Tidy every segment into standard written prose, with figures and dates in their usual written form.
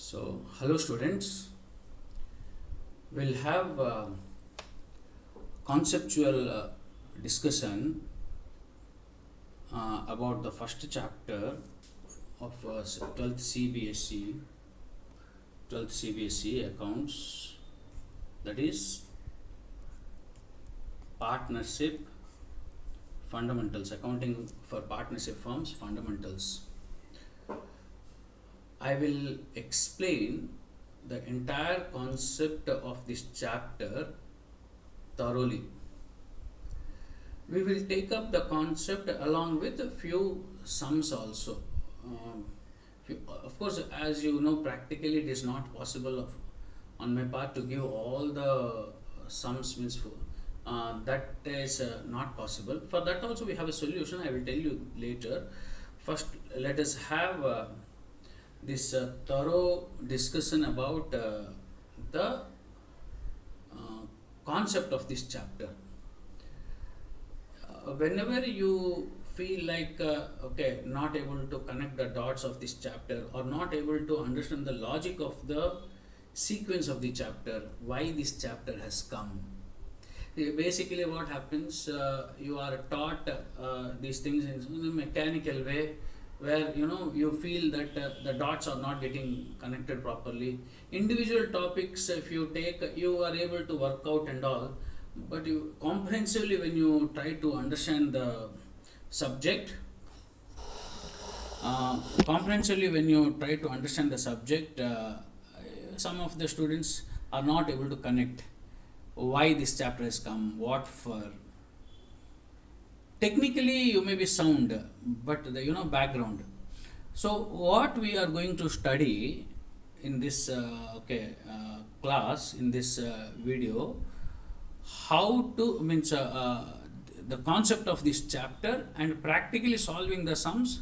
Hello students, we'll have a conceptual discussion about the first chapter of 12th CBSE accounts, that is partnership fundamentals, accounting for partnership firms fundamentals. I will explain the entire concept of this chapter thoroughly. We will take up the concept along with a few sums also. Of course, as you know, practically it is not possible on my part to give all the sums, that is not possible. For that also we have a solution. I will tell you later. First, let us have this thorough discussion about the concept of this chapter. Whenever you feel like not able to connect the dots of this chapter, or not able to understand the logic of the sequence of the chapter, why this chapter has come, basically what happens, you are taught these things in a mechanical way, where you feel that the dots are not getting connected properly. Individual topics, if you take, you are able to work out and all, but you comprehensively, when you try to understand the subject, some of the students are not able to connect why this chapter has come, what for. Technically you may be sound, but the background. So what we are going to study in this class, in this video, how to the concept of this chapter, and practically solving the sums.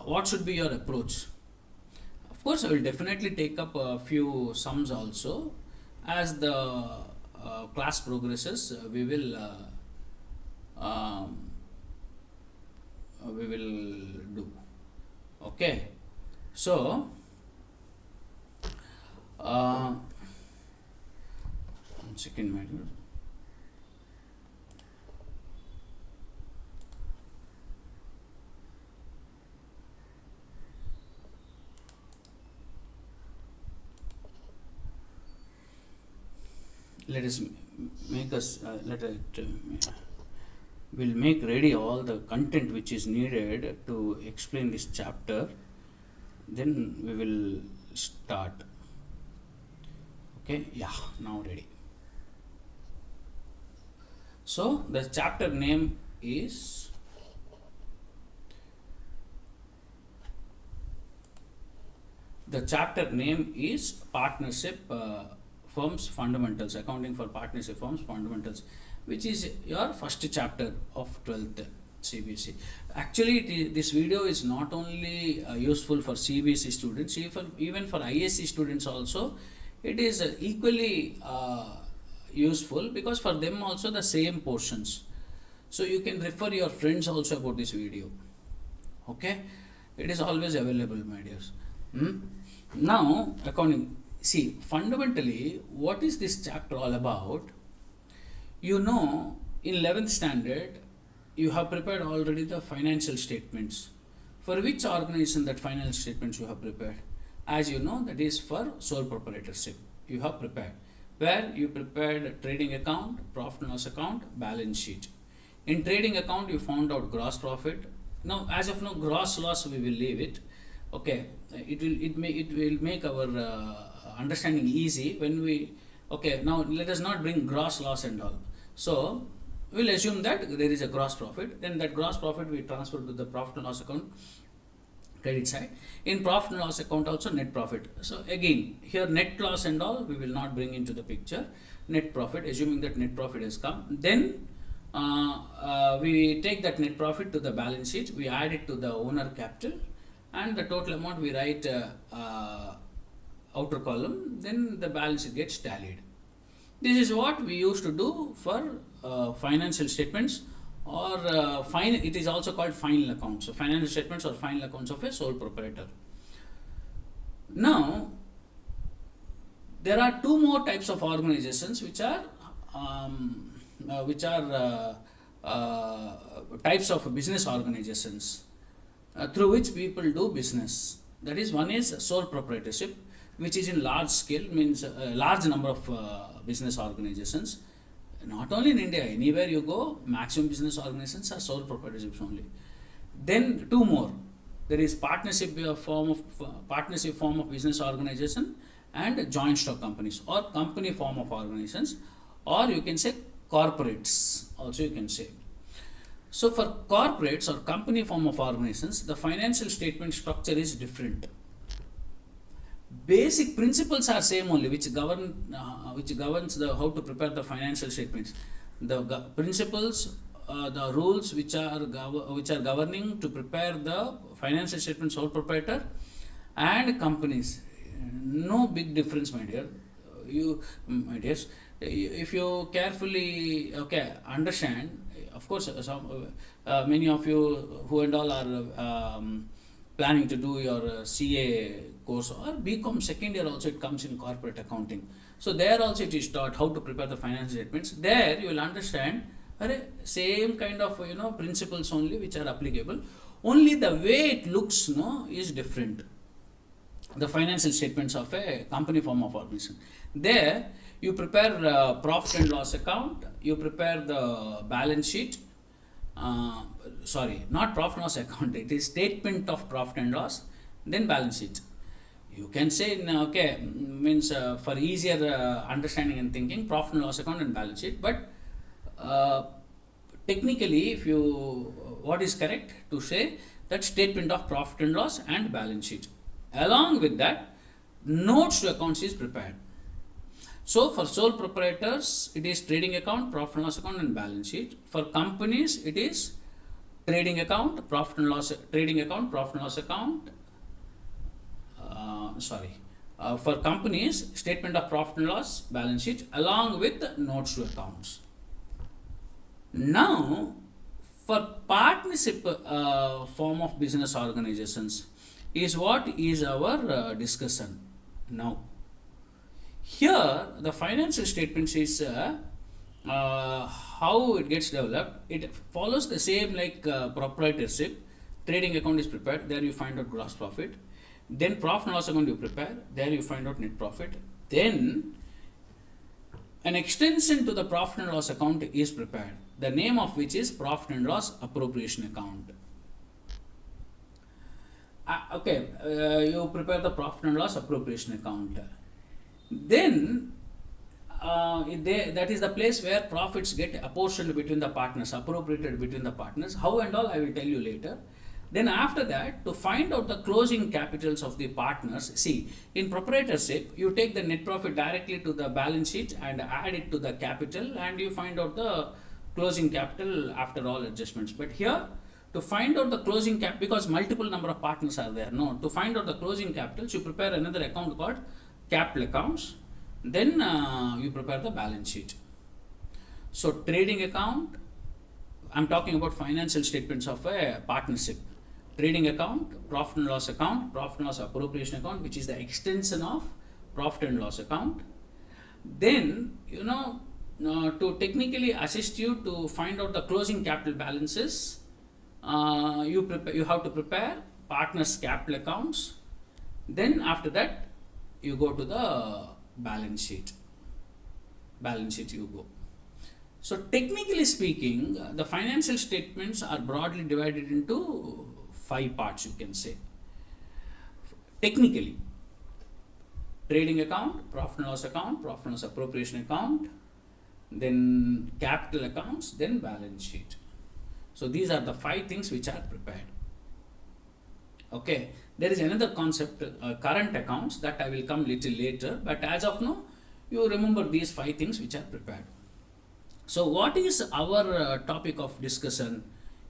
What should be your approach? Of course, I will definitely take up a few sums also. As the class progresses, we will do. Okay, so one second, my dear. Let us make us we'll make ready all the content which is needed to explain this chapter, then we will start. Okay, yeah, now ready. So the chapter name is partnership firms fundamentals, accounting for partnership firms fundamentals, which is your first chapter of 12th CBSE. Actually, this video is not only useful for CBSE students, even for ISC students also, it is equally useful, because for them also the same portions. So you can refer your friends also about this video. Okay, it is always available, my dears. Now, accounting. See, fundamentally, what is this chapter all about? In 11th standard, you have prepared already the financial statements. For which organization that financial statements you have prepared? As you know, that is for sole proprietorship. You have prepared. Where you prepared trading account, profit and loss account, balance sheet. In trading account, you found out gross profit. Now, as of now, gross loss we will leave it. Okay, it will make our understanding easy when we. Okay, now let us not bring gross loss and all. So we'll assume that there is a gross profit. Then that gross profit we transfer to the profit and loss account, credit side. In profit and loss account also net profit. So again, here net loss and all we will not bring into the picture. Net profit, assuming that net profit has come. Then we take that net profit to the balance sheet. We add it to the owner capital, and the total amount we write outer column. Then the balance sheet gets tallied. This is what we used to do for financial statements, or it is also called final accounts. So financial statements or final accounts of a sole proprietor. Now There are two more types of organizations um, which are types of business organizations through which people do business. That is, one is sole proprietorship, which is in large scale, means a large number of business organizations. Not only in India, anywhere you go, maximum business organizations are sole proprietorships only. Then two more. There is partnership form of business organization and joint stock companies or company form of organizations, or you can say corporates. Also, you can say. So, for corporates or company form of organizations, the financial statement structure is different. Basic principles are same only, which governs the how to prepare the financial statements. The principles, the rules which are governing to prepare the financial statements, sole proprietor and companies. No big difference, my dear. My dears, if you carefully understand, of course, many of you who and all are planning to do your CA course or BCom second year also, it comes in corporate accounting. So there also it is taught how to prepare the financial statements. There you will understand same kind of principles only which are applicable. Only the way it looks is different. The financial statements of a company form of organization. There you prepare profit and loss account. You prepare the balance sheet. Not profit and loss account. It is statement of profit and loss. Then balance sheet. You can say means for easier understanding and thinking, profit and loss account and balance sheet. But technically, if you what is correct to say that statement of profit and loss and balance sheet. Along with that, notes to accounts is prepared. So for sole proprietors, it is trading account, profit and loss account, and balance sheet. For companies, it is trading account, profit and loss, trading account, profit and loss account. For companies, statement of profit and loss, balance sheet, along with notes to accounts. Now, for partnership form of business organizations, is what is our discussion now. Here, the financial statements is how it gets developed. It follows the same like proprietorship. Trading account is prepared. There you find out gross profit. Then profit and loss account you prepare. There you find out net profit. Then an extension to the profit and loss account is prepared. The name of which is profit and loss appropriation account. You prepare the profit and loss appropriation account. Then that is the place where profits get apportioned between the partners, appropriated between the partners. How and all I will tell you later. Then after that, to find out the closing capitals of the partners, see, in proprietorship, you take the net profit directly to the balance sheet and add it to the capital, and you find out the closing capital after all adjustments. But here, to find out the closing cap, because multiple number of partners are there, to find out the closing capitals, you prepare another account called capital accounts. Then you prepare the balance sheet. So trading account, I'm talking about financial statements of a partnership. Trading account, profit and loss account, profit and loss appropriation account, which is the extension of profit and loss account. Then, to technically assist you to find out the closing capital balances, you have to prepare partners' capital accounts. Then after that, you go to the balance sheet. Balance sheet you go. So technically speaking, the financial statements are broadly divided into 5 parts, you can say. Technically, trading account, profit and loss account, profit and loss appropriation account, then capital accounts, then balance sheet. So these are the 5 things which are prepared. Okay, there is another concept, current accounts, that I will come little later, but as of now, you remember these 5 things which are prepared. So what is our topic of discussion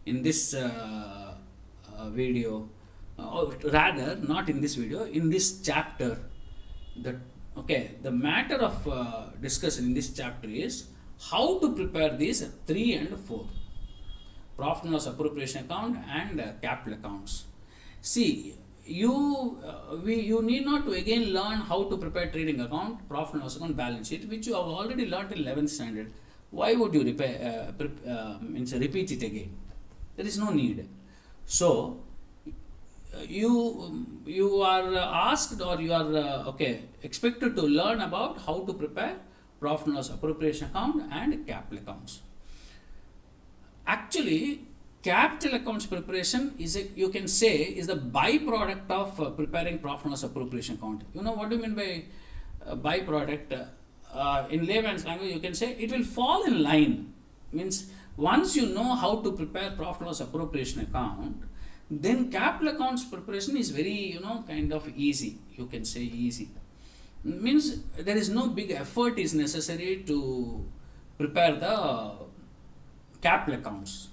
in this video, or rather not in this video, in this chapter? The matter of discussion in this chapter is how to prepare these 3 and 4, profit and loss appropriation account and capital accounts. See, you need not to again learn how to prepare trading account, profit and loss account, balance sheet, which you have already learned in 11th standard. Why would you repeat it again? There is no need. So you are asked, or you are expected to learn about how to prepare profit and loss appropriation account and capital accounts. Actually, capital accounts preparation is you can say is the byproduct of preparing profit and loss appropriation account. You know what do you mean by byproduct? In layman's language, you can say it will fall in line. Means once you know how to prepare profit and loss appropriation account, then capital accounts preparation is very kind of easy. You can say easy. Means there is no big effort is necessary to prepare the capital accounts.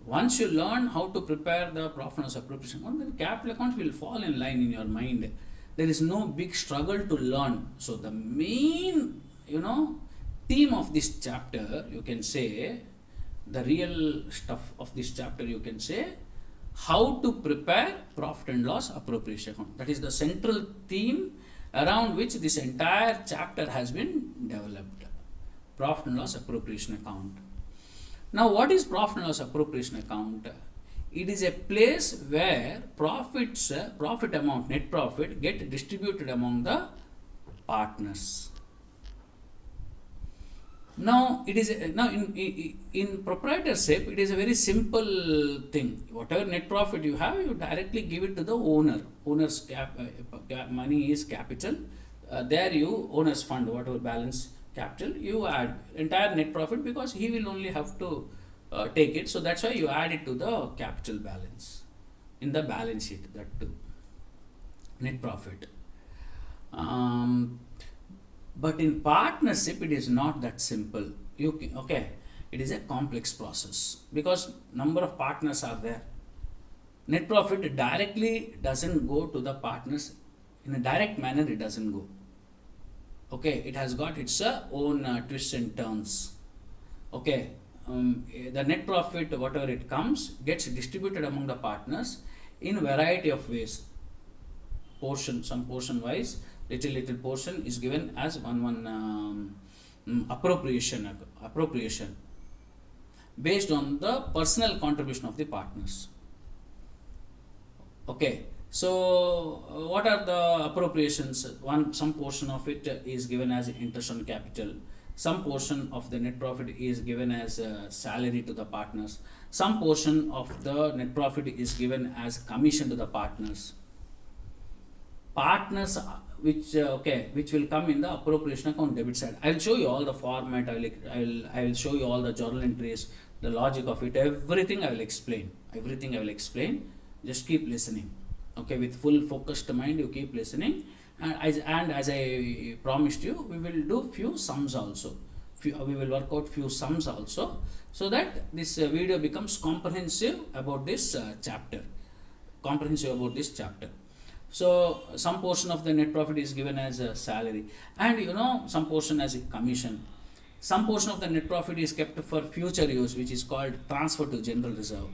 Once you learn how to prepare the profit and loss appropriation account, then capital accounts will fall in line in your mind. There is no big struggle to learn. So the main theme of this chapter, you can say, the real stuff of this chapter, you can say, how to prepare profit and loss appropriation account. That is the central theme around which this entire chapter has been developed. Profit and loss appropriation account. Now, what is profit and loss appropriation account? It is a place where profit amount, net profit, get distributed among the partners. Now, in proprietorship, it is a very simple thing. Whatever net profit you have, you directly give it to the owner. Owner's money is capital. There you, owner's fund, whatever balance capital, you add entire net profit, because he will only have to take it. So that's why you add it to the capital balance in the balance sheet, that too. Net profit. But in partnership, it is not that simple. It is a complex process, because number of partners are there. Net profit directly doesn't go to the partners in a direct manner. It doesn't go. It has got its own twists and turns. The net profit, whatever it comes, gets distributed among the partners in a variety of ways. Some portion wise, little portion is given as appropriation based on the personal contribution of the partners. So what are the appropriations? Some portion of it is given as interest on capital. Some portion of the net profit is given as salary to the partners. Some portion of the net profit is given as commission to the partners. Partners which will come in the appropriation account debit side. I will show you all the format. I will show you all the journal entries, the logic of it. Everything I will explain. Just keep listening. With full focused mind, you keep listening. And as I promised you, we will do few sums also. We will work out few sums also, so that this video becomes comprehensive about this chapter. So some portion of the net profit is given as a salary, and some portion as a commission. Some portion of the net profit is kept for future use, which is called transfer to general reserve.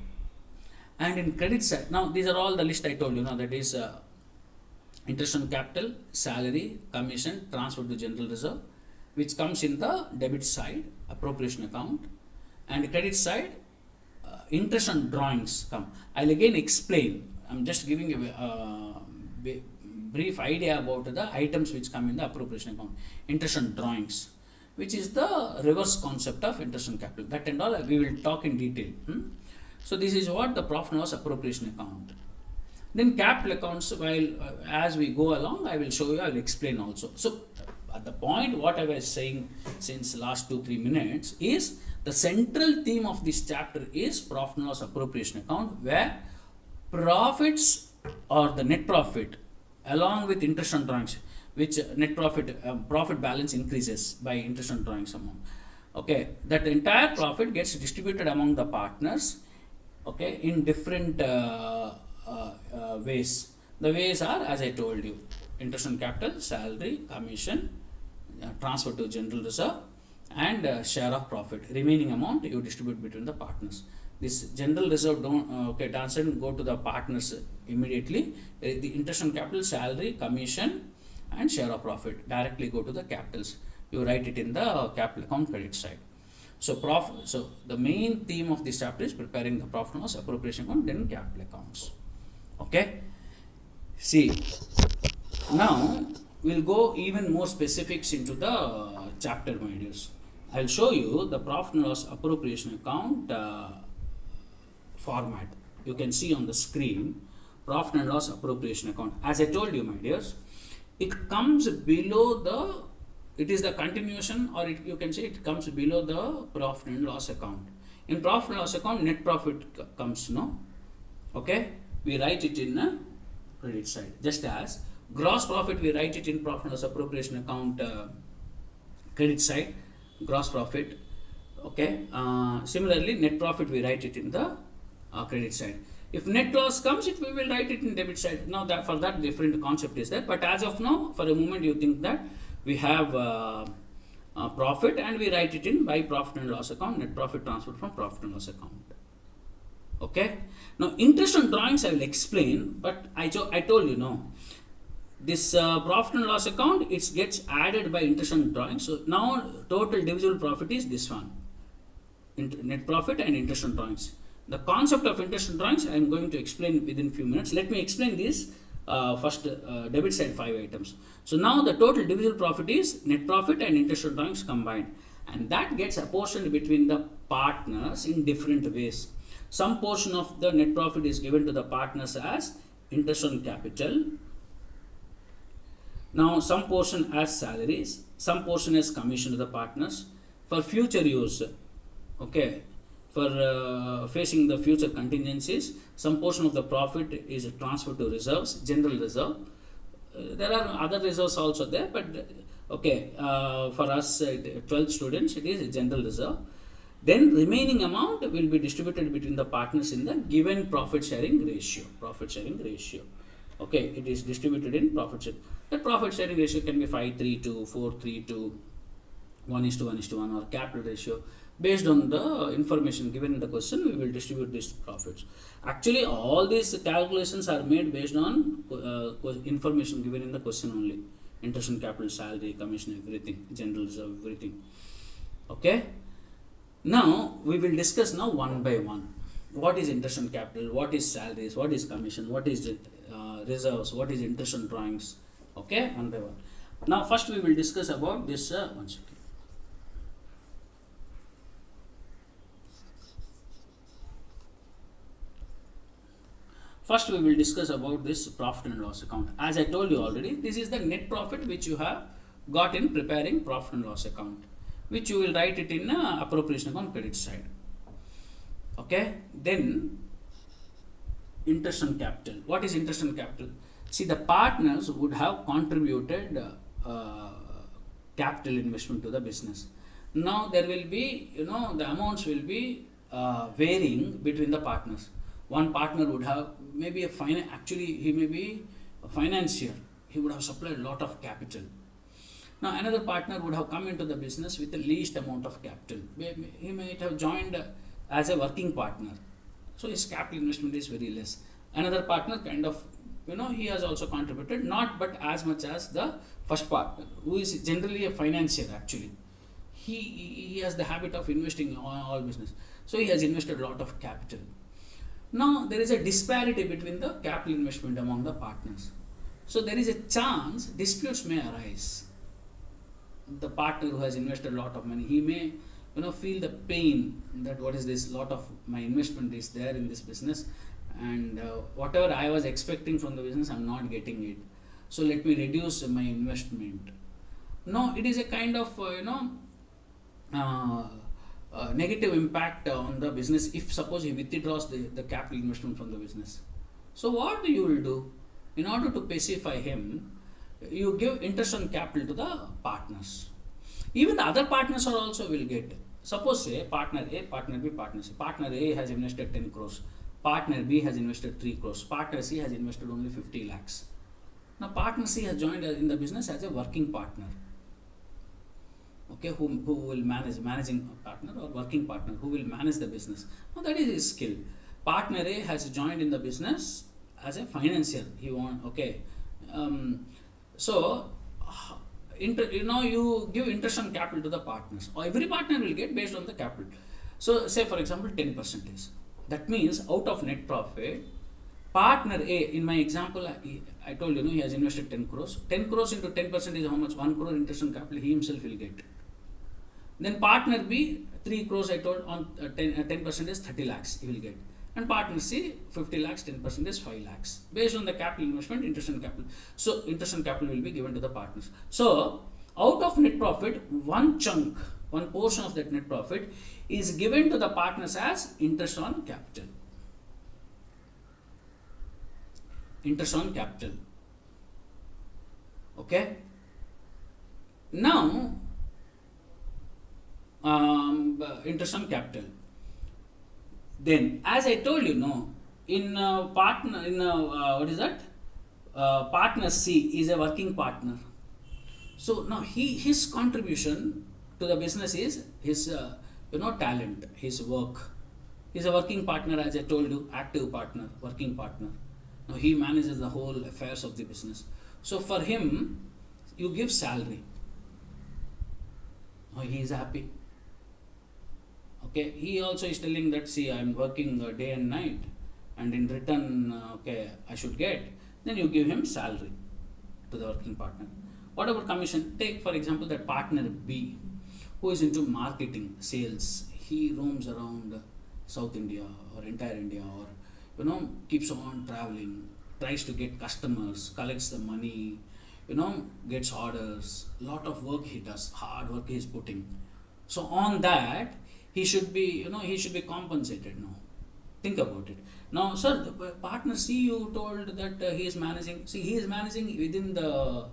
And in credit side, now these are all the list I told you. That is interest on capital, salary, commission, transfer to general reserve, which comes in the debit side, appropriation account, and credit side, interest on drawings come. I'll again explain. I'm just giving you a brief idea about the items which come in the appropriation account. Interest on drawings, which is the reverse concept of interest on capital. That and all we will talk in detail. So this is what the profit and loss appropriation account. Then capital accounts, while as we go along, I will show you, I will explain also. So at the point what I was saying since last 2-3 minutes is the central theme of this chapter is profit and loss appropriation account, where profits or the net profit along with interest on drawings, which net profit balance increases by interest on drawings amount. That entire profit gets distributed among the partners in different ways. The ways are, as I told you, interest on capital, salary, commission, transfer to general reserve, and share of profit. Remaining amount you distribute between the partners. This general reserve doesn't go to the partners immediately. The interest on capital, salary, commission, and share of profit directly go to the capitals. You write it in the capital account credit side. So the main theme of this chapter is preparing the profit and loss appropriation account, then capital accounts. Okay. See, now we'll go even more specifics into the chapter, my dears. I'll show you the profit and loss appropriation account format. You can see on the screen profit and loss appropriation account. As I told you, my dears, it comes below it is the continuation, or you can say it comes below the profit and loss account. In profit and loss account, net profit comes, no? Okay, we write it in the credit side. Just as gross profit, we write it in profit and loss appropriation account credit side, gross profit. Okay, similarly, net profit, we write it in the credit side. If net loss comes, we will write it in debit side. Now that for that different concept is there, but as of now, for a moment, you think that we have profit and we write it in by profit and loss account, net profit transferred from profit and loss account. Okay. Now interest on drawings I will explain, but I told you, no, this profit and loss account, it gets added by interest on drawings. So now total divisible profit is this one, net profit and interest on drawings. The concept of interest on drawings I am going to explain within few minutes. Let me explain this first, debit side 5 items. So now the total divisible profit is net profit and interest on drawings combined, and that gets apportioned between the partners in different ways. Some portion of the net profit is given to the partners as interest on capital. Now some portion as salaries, some portion as commission to the partners for future use. Okay, for facing the future contingencies. Some portion of the profit is transferred to reserves, general reserve. There are other reserves also there, but okay, for us 12 students, it is general reserve. Then remaining amount will be distributed between the partners in the given profit sharing ratio. Okay, it is distributed in profit sharing. The profit sharing ratio can be 5:3:2, 4:3:2, 1:1:1, or capital ratio. Based on the information given in the question, we will distribute these profits. Actually, all these calculations are made based on information given in the question only. Interest on capital, salary, commission, everything, general reserve, everything. Okay. Now, we will discuss now one by one. What is interest on capital? What is salaries? What is commission? What is reserves? What is interest on drawings? Okay, one by one. Now, first we will discuss about this. One second. First, we will discuss about this profit and loss account. As I told you already, this is the net profit which you have got in preparing profit and loss account, which you will write it in appropriation account credit side. Okay. Then interest on capital. What is interest on capital? See, the partners would have contributed capital investment to the business. Now there will be, the amounts will be varying between the partners. One partner would have maybe actually he may be a financier. He would have supplied a lot of capital. Now another partner would have come into the business with the least amount of capital. He might have joined as a working partner. So his capital investment is very less. Another partner kind of, he has also contributed, not but as much as the first partner, who is generally a financier actually. He has the habit of investing in all business. So he has invested a lot of capital. Now there is a disparity between the capital investment among the partners. So there is a chance disputes may arise. The partner who has invested a lot of money, he may feel the pain that what is this, lot of my investment is there in this business, and whatever I was expecting from the business, I'm not getting it. So let me reduce my investment. No, it is a kind of negative impact on the business if suppose he withdraws the capital investment from the business. So what you will do? In order to pacify him, you give interest on capital to the partners. Even the other partners are also will get. Suppose say partner A, partner B, partner C. Partner A has invested 10 crores. Partner B has invested 3 crores. Partner C has invested only 50 lakhs. Now partner C has joined in the business as a working partner. Okay, who will managing partner or working partner, who will manage the business. Now that is his skill. Partner A has joined in the business as a financier. He want, okay, so you give interest on capital to the partners, or every partner will get based on the capital. So say for example 10%. That means out of net profit, partner A, in my example, I told he has invested 10 crores. 10 crores into 10% is how much? 1 crore interest on capital he himself will get. Then partner B, 3 crores I told on 10% is 30 lakhs he will get. And partner C, 50 lakhs, 10% is 5 lakhs. Based on the capital investment, interest on capital. So interest on capital will be given to the partners. So out of net profit, one chunk, one portion of that net profit is given to the partners as interest on capital. Interest on capital. Okay. Now, interest on capital. Then, as I told you, what is that? Partner C is a working partner. So now his contribution to the business is his talent, his work. He's a working partner, as I told you, active partner, working partner. Now he manages the whole affairs of the business. So for him, you give salary. Now he is happy. Okay, he also is telling that, see, I am working day and night, and in return, I should get. Then you give him salary to the working partner. What about commission? Take for example that partner B, who is into marketing, sales. He roams around South India or entire India, or keeps on traveling, tries to get customers, collects the money, gets orders. Lot of work he does, hard work he is putting. So on that, he should be compensated now. Think about it. Now, sir, the partner C, you told that he is managing. See, he is managing within the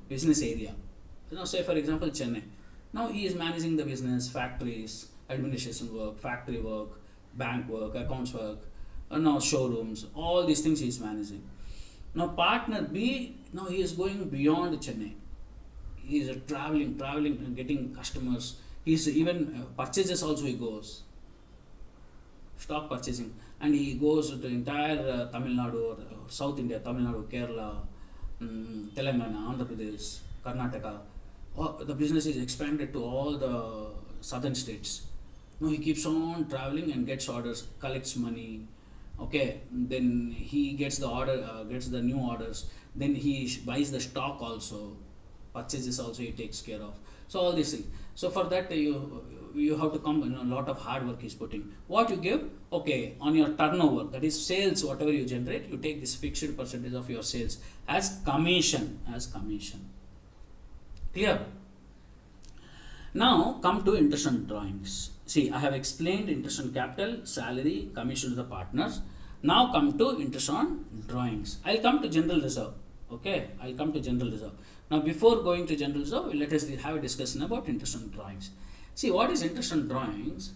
business area. Say for example Chennai. Now he is managing the business, factories, administration work, factory work, bank work, accounts work, now showrooms. All these things he is managing. Now partner B, now he is going beyond Chennai. He is traveling and getting customers. He's even purchases also he goes, stock purchasing, and he goes to the entire Tamil Nadu or South India, Tamil Nadu, Kerala, Telangana, Andhra Pradesh, Karnataka. The business is expanded to all the southern states. Now he keeps on traveling and gets orders, collects money. Okay, then he gets the order, gets the new orders. Then he buys the stock also, purchases also he takes care of. So all these things. So for that you have to come, a lot of hard work is putting. What you give? Okay, on your turnover, that is sales, whatever you generate, you take this fixed percentage of your sales as commission. Clear? Now come to interest on drawings. See, I have explained interest on capital, salary, commission to the partners. Now come to interest on drawings. I'll come to general reserve. Okay, I'll come to general reserve. Now before going to general reserve, let us have a discussion about interest on drawings. See, what is interest on drawings?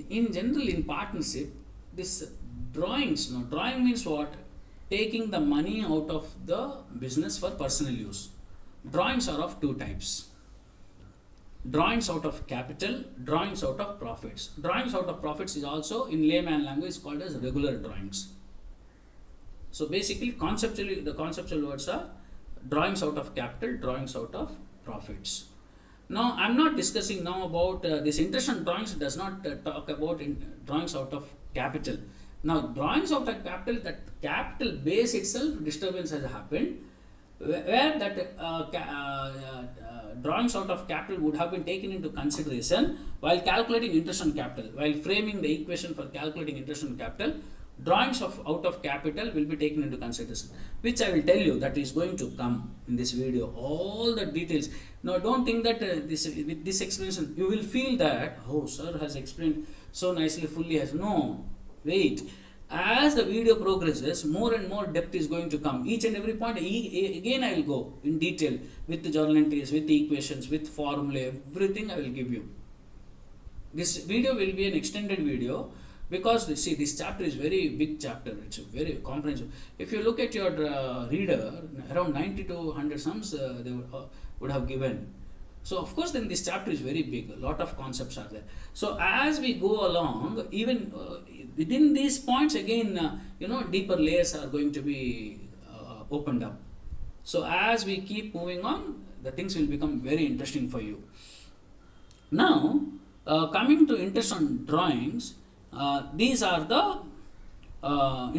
In general, in partnership, this drawings, drawing means what? Taking the money out of the business for personal use. Drawings are of two types. Drawings out of capital, drawings out of profits. Drawings out of profits is also in layman language called as regular drawings. So basically, conceptually, the conceptual words are drawings out of capital, drawings out of profits. Now, I am not discussing now about this interest on drawings. Does not talk about drawings out of capital. Now, drawings out of capital, that capital base itself disturbance has happened, where that drawings out of capital would have been taken into consideration while calculating interest on capital. While framing the equation for calculating interest on capital, drawings out of capital will be taken into consideration, which I will tell you that is going to come in this video, all the details. Now don't think that with this explanation you will feel that, oh, sir has explained so nicely, fully. No, wait. As the video progresses, more and more depth is going to come. Each and every point, again I will go in detail with the journal entries, with the equations, with formula, everything I will give you. This video will be an extended video, because see, this chapter is very big chapter. It's very comprehensive. If you look at your reader, around 90 to 100 sums they would have given. So of course then this chapter is very big, a lot of concepts are there. So as we go along, even within these points again, deeper layers are going to be opened up. So as we keep moving on, the things will become very interesting for you. Now, coming to interest on drawings, these are the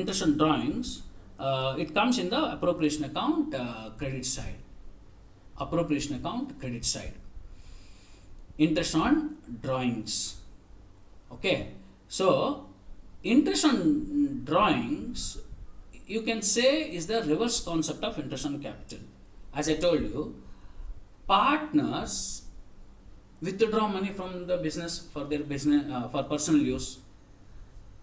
interest on drawings. It comes in the appropriation account credit side. Appropriation account credit side. Interest on drawings. Okay, so interest on drawings, you can say, is the reverse concept of interest on capital. As I told you, partners withdraw money from the business for their business for personal use.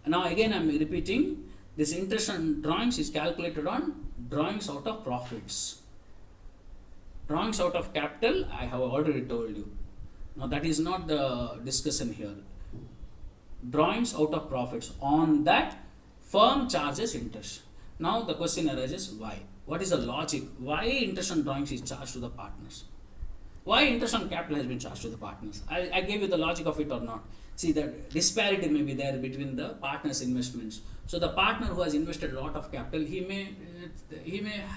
Now again I am repeating, this interest on drawings is calculated on drawings out of profits. Drawings out of capital, I have already told you. Now that is not the discussion here. Drawings out of profits, on that firm charges interest. Now the question arises, why? What is the logic? Why interest on drawings is charged to the partners? Why interest on capital has been charged to the partners? I gave you the logic of it or not. See, the disparity may be there between the partners' investments. So the partner who has invested a lot of capital, he may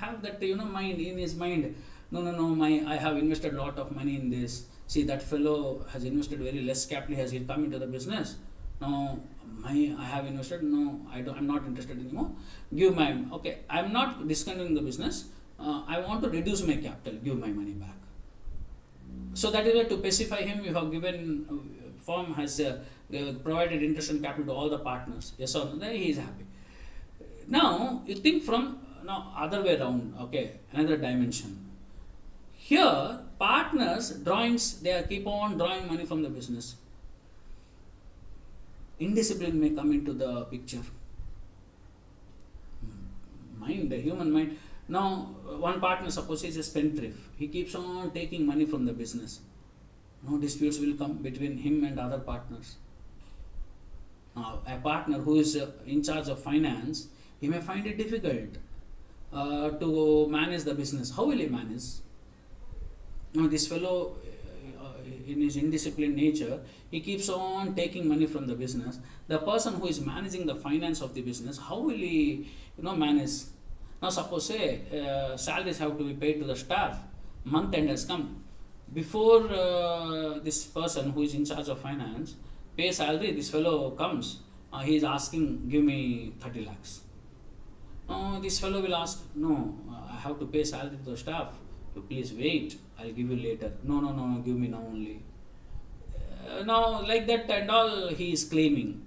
have that mind in his mind. No, I have invested a lot of money in this. See, that fellow has invested very less capital. Has he come into the business? No, I have invested. No, I'm not interested anymore. Give my okay. I'm not discontinuing the business. I want to reduce my capital. Give my money back. So that is why, to pacify him, you have given, firm has provided interest on capital to all the partners. Yes or no? Then he is happy. Now you think from other way around. Okay, another dimension. Here, partners drawings, they keep on drawing money from the business. Indiscipline may come into the picture. Mind, the human mind. Now, one partner, suppose he is a spendthrift. He keeps on taking money from the business. No disputes will come between him and other partners. Now, a partner who is in charge of finance, he may find it difficult to manage the business. How will he manage? Now, this fellow, in his indisciplined nature, he keeps on taking money from the business. The person who is managing the finance of the business, how will he, manage? Now, suppose say salaries have to be paid to the staff. Month end has come. Before this person who is in charge of finance pay salary, this fellow comes. He is asking, give me 30 lakhs. This fellow will ask, no, I have to pay salary to the staff. You please wait. I'll give you later. No, give me now only. Now, like that and all, he is claiming.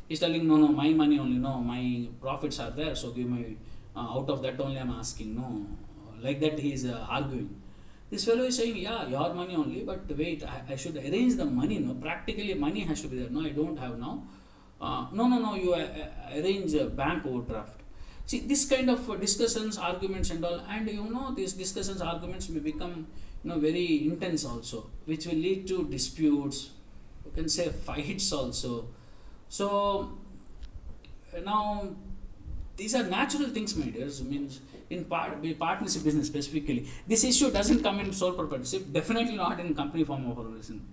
He's telling, no, my money only. No, my profits are there. So give me, out of that only I'm asking. No, like that he is arguing. This fellow is saying, yeah, your money only, but wait, I should arrange the money. No, practically money has to be there. No, I don't have now. No, you arrange a bank overdraft. See, this kind of discussions, arguments and all, and these discussions, arguments may become, very intense also, which will lead to disputes, you can say fights also. So, now, these are natural things, my dears. Means in partnership business specifically, this issue doesn't come in sole proprietorship, definitely not in company form of organization.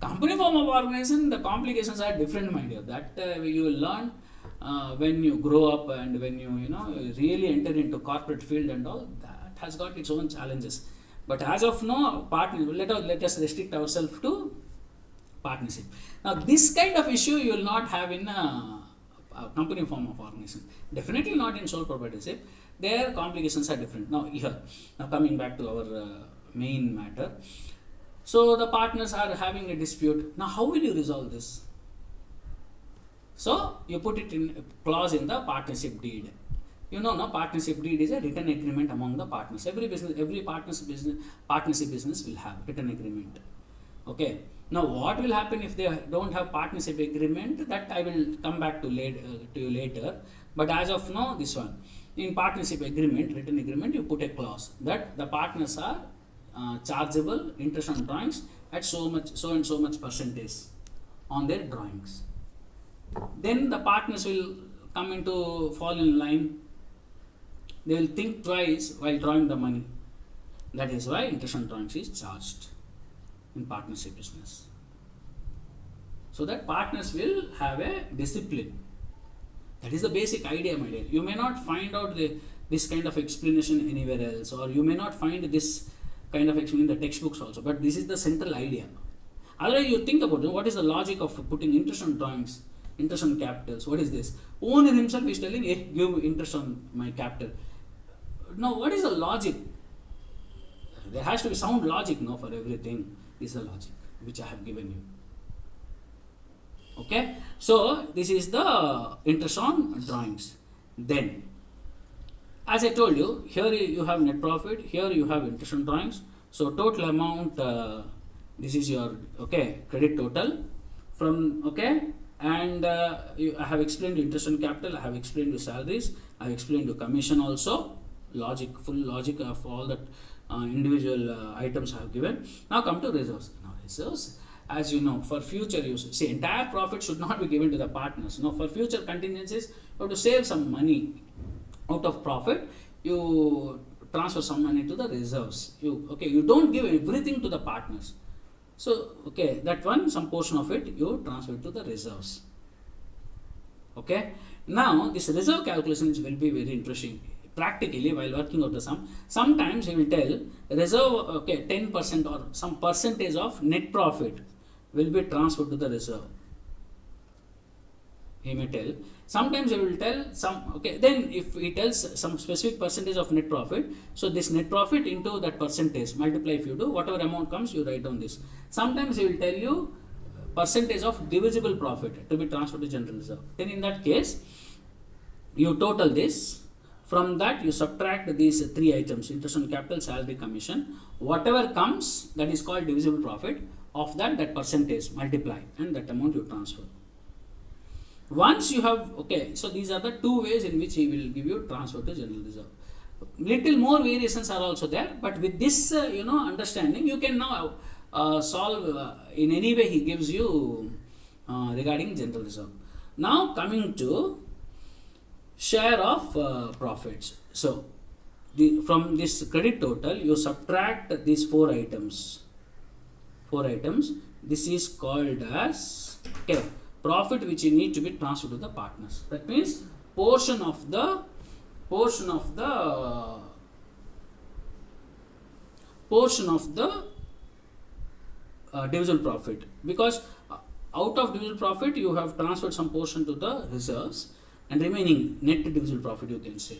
Company form of organization, the complications are different, my dear. That you will learn when you grow up and when you really enter into corporate field and all. That has got its own challenges. But as of now, let us restrict ourselves to partnership. Now, this kind of issue you will not have in a company form of organization. Definitely not in sole proprietorship. Their complications are different. Now coming back to our main matter. So the partners are having a dispute. Now how will you resolve this? So you put it in a clause in the partnership deed. Partnership deed is a written agreement among the partners. Every partnership business will have written agreement. Okay. Now what will happen if they don't have partnership agreement? That I will come back to you later. But as of now, this one. In partnership agreement, written agreement, you put a clause that the partners are chargeable interest on drawings at so and so much percentage on their drawings. Then the partners will fall in line. They will think twice while drawing the money. That is why interest on drawings is charged in partnership business. So that partners will have a discipline. That is the basic idea, my dear. You may not find out this kind of explanation anywhere else, or you may not find this kind of explanation in the textbooks also, but this is the central idea. Otherwise, you think about it, what is the logic of putting interest on drawings, interest on capitals? What is this? Owner himself is telling, hey, give interest on my capital. Now, what is the logic? There has to be sound logic, no, for everything is the logic which I have given you. Okay, so this is the interest on drawings. Then, as I told you, here you have net profit, here you have interest on drawings. So total amount, this is your credit total from and I have explained you interest on capital, I have explained you salaries, I have explained you commission also, full logic of all that individual items I have given. Now come to reserves. Now reserves, as you know, for future use, see, entire profit should not be given to the partners. No, for future contingencies, you have to save some money out of profit. You transfer some money to the reserves. You don't give everything to the partners. So that one, some portion of it you transfer to the reserves. Okay. Now this reserve calculations will be very interesting. Practically, while working out the sum, sometimes he will tell reserve 10% or some percentage of net profit will be transferred to the reserve. He may tell. Sometimes he will tell some, then if he tells some specific percentage of net profit, so this net profit into that percentage, multiply if you do, whatever amount comes, you write down this. Sometimes he will tell you percentage of divisible profit to be transferred to general reserve. Then in that case, you total this. From that, you subtract these three items, interest on capital, salary, commission. Whatever comes, that is called divisible profit. Of that percentage, multiply, and that amount you transfer. Once you have, so these are the two ways in which he will give you transfer to general reserve. Little more variations are also there, but with this, understanding, you can now solve in any way he gives you regarding general reserve. Now coming to share of profits. So from this credit total, you subtract these four items. This is called as profit which you need to be transferred to the partners. That means portion of the divisible profit, because out of divisible profit you have transferred some portion to the reserves, and remaining net divisible profit, you can say,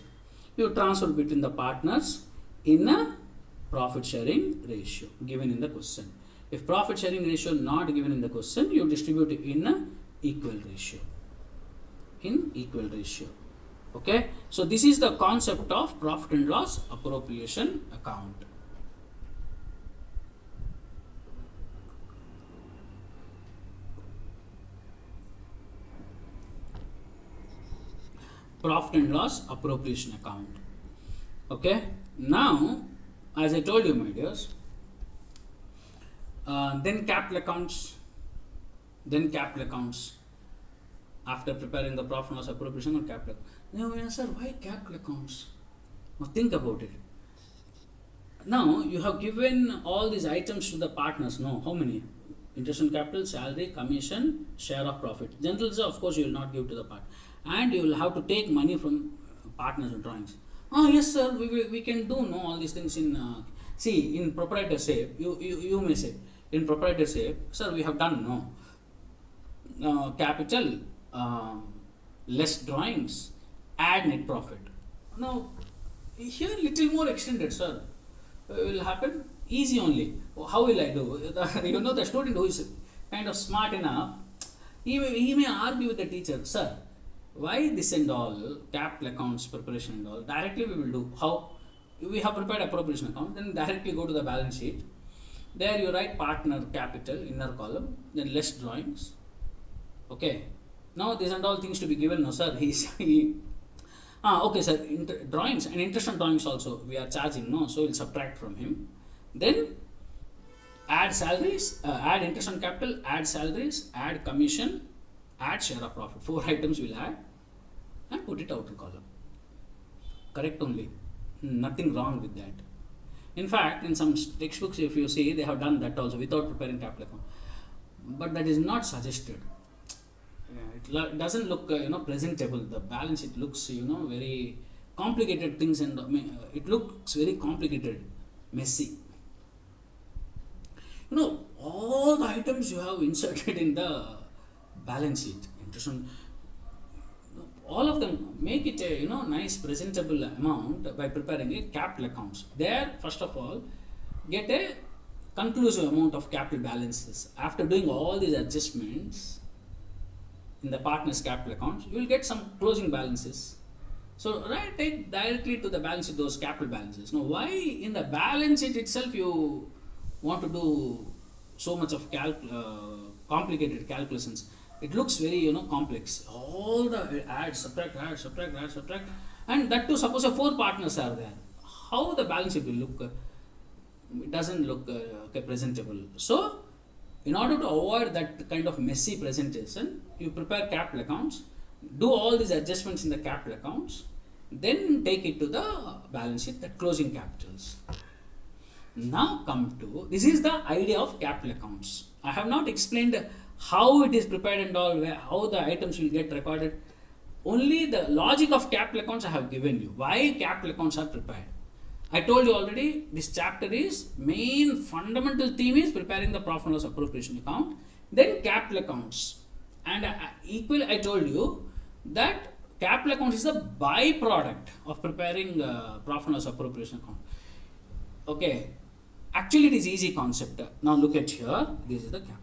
you transfer between the partners in a profit sharing ratio given in the question. If profit sharing ratio not given in the question, you distribute it in a equal ratio. Okay. So this is the concept of profit and loss appropriation account. Profit and loss appropriation account. Okay. Now, as I told you, my dears, then capital accounts. After preparing the profit and loss appropriation on capital. Now, sir, why capital accounts? Now think about it. Now you have given all these items to the partners. No, how many? Interest on capital, salary, commission, share of profit. General reserve, of course, you will not give to the part, and you will have to take money from partners and drawings. Yes, sir, we can do all these things in in proprietorship. You may say in proprietorship, sir, we have done capital less drawings, add net profit. Now here little more extended, sir, will happen easy only. How will I do? The student who is kind of smart enough, he may argue with the teacher, sir, why this and all, capital accounts preparation and all, directly we will do. How? We have prepared appropriation account, then directly go to the balance sheet. There you write partner capital, inner column, then less drawings. Okay. Now these and all things to be given. No, sir, okay, sir, drawings and interest on drawings also we are charging. No, so we'll subtract from him. Then add salaries, add interest on capital, add salaries, add commission, add share of profit. 4 items we'll add and put it outer column. Correct only. Nothing wrong with that. In fact, in some textbooks, if you see, they have done that also without preparing capital account. But that is not suggested. It doesn't look presentable. The balance, it looks very complicated things, and it looks very complicated, messy. All the items you have inserted in the balance sheet, interest on all of them, make it a nice presentable amount by preparing a capital accounts. There, first of all, get a conclusive amount of capital balances. After doing all these adjustments in the partner's capital accounts, you will get some closing balances. So take directly to the balance sheet those capital balances. Now, why in the balance sheet itself you want to do so much of complicated calculations? It looks very complex. All the add, subtract, and that too. Suppose 4 partners are there. How the balance sheet will look? It doesn't look presentable. So, in order to avoid that kind of messy presentation, you prepare capital accounts, do all these adjustments in the capital accounts, then take it to the balance sheet, the closing capitals. Now come to, this is the idea of capital accounts. I have not explained how it is prepared and all, how the items will get recorded. Only the logic of capital accounts I have given you. Why capital accounts are prepared. I told you already, this chapter is main fundamental theme is preparing the profit and loss appropriation account, then capital accounts. And equally I told you that capital accounts is a byproduct of preparing profit and loss appropriation account. Okay, actually it is easy concept. Now look at here, this is the capital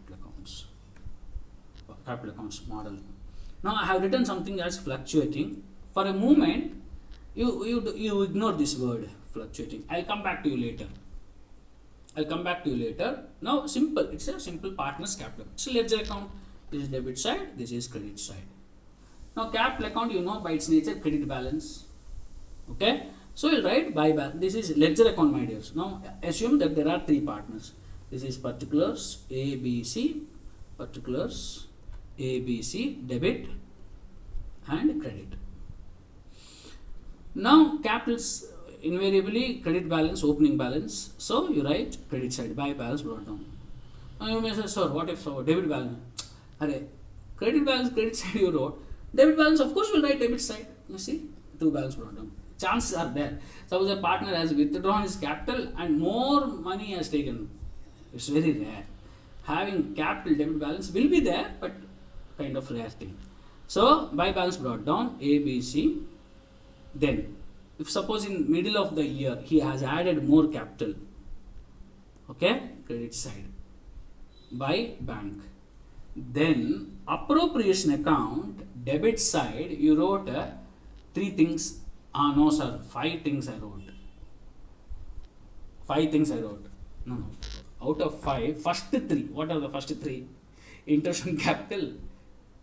accounts model. Now I have written something as fluctuating. For a moment, you ignore this word fluctuating. I'll come back to you later. Now simple, it's a simple partner's capital. It's a ledger account. This is debit side, this is credit side. Now capital account, by its nature, credit balance. Okay, so you'll write by balance. This is ledger account, my dears. Now assume that there are 3 partners. This is particulars ABC, debit and credit. Now capitals, invariably credit balance, opening balance. So you write credit side, by balance brought down. Now you may say, sir, what if debit balance? Credit balance, credit side you wrote. Debit balance, of course, you will write debit side. You see, 2 balance brought down. Chances are there. Suppose a partner has withdrawn his capital and more money has taken. It's very rare. Having capital debit balance will be there, but kind of rare thing. So by balance brought down, ABC. Then, if suppose in middle of the year he has added more capital, okay, credit side, by bank. Then appropriation account, debit side, you wrote 3 things. No sir, 5 things I wrote. 5 things I wrote. No. Out of 5, first 3. What are the first 3? Interest on capital,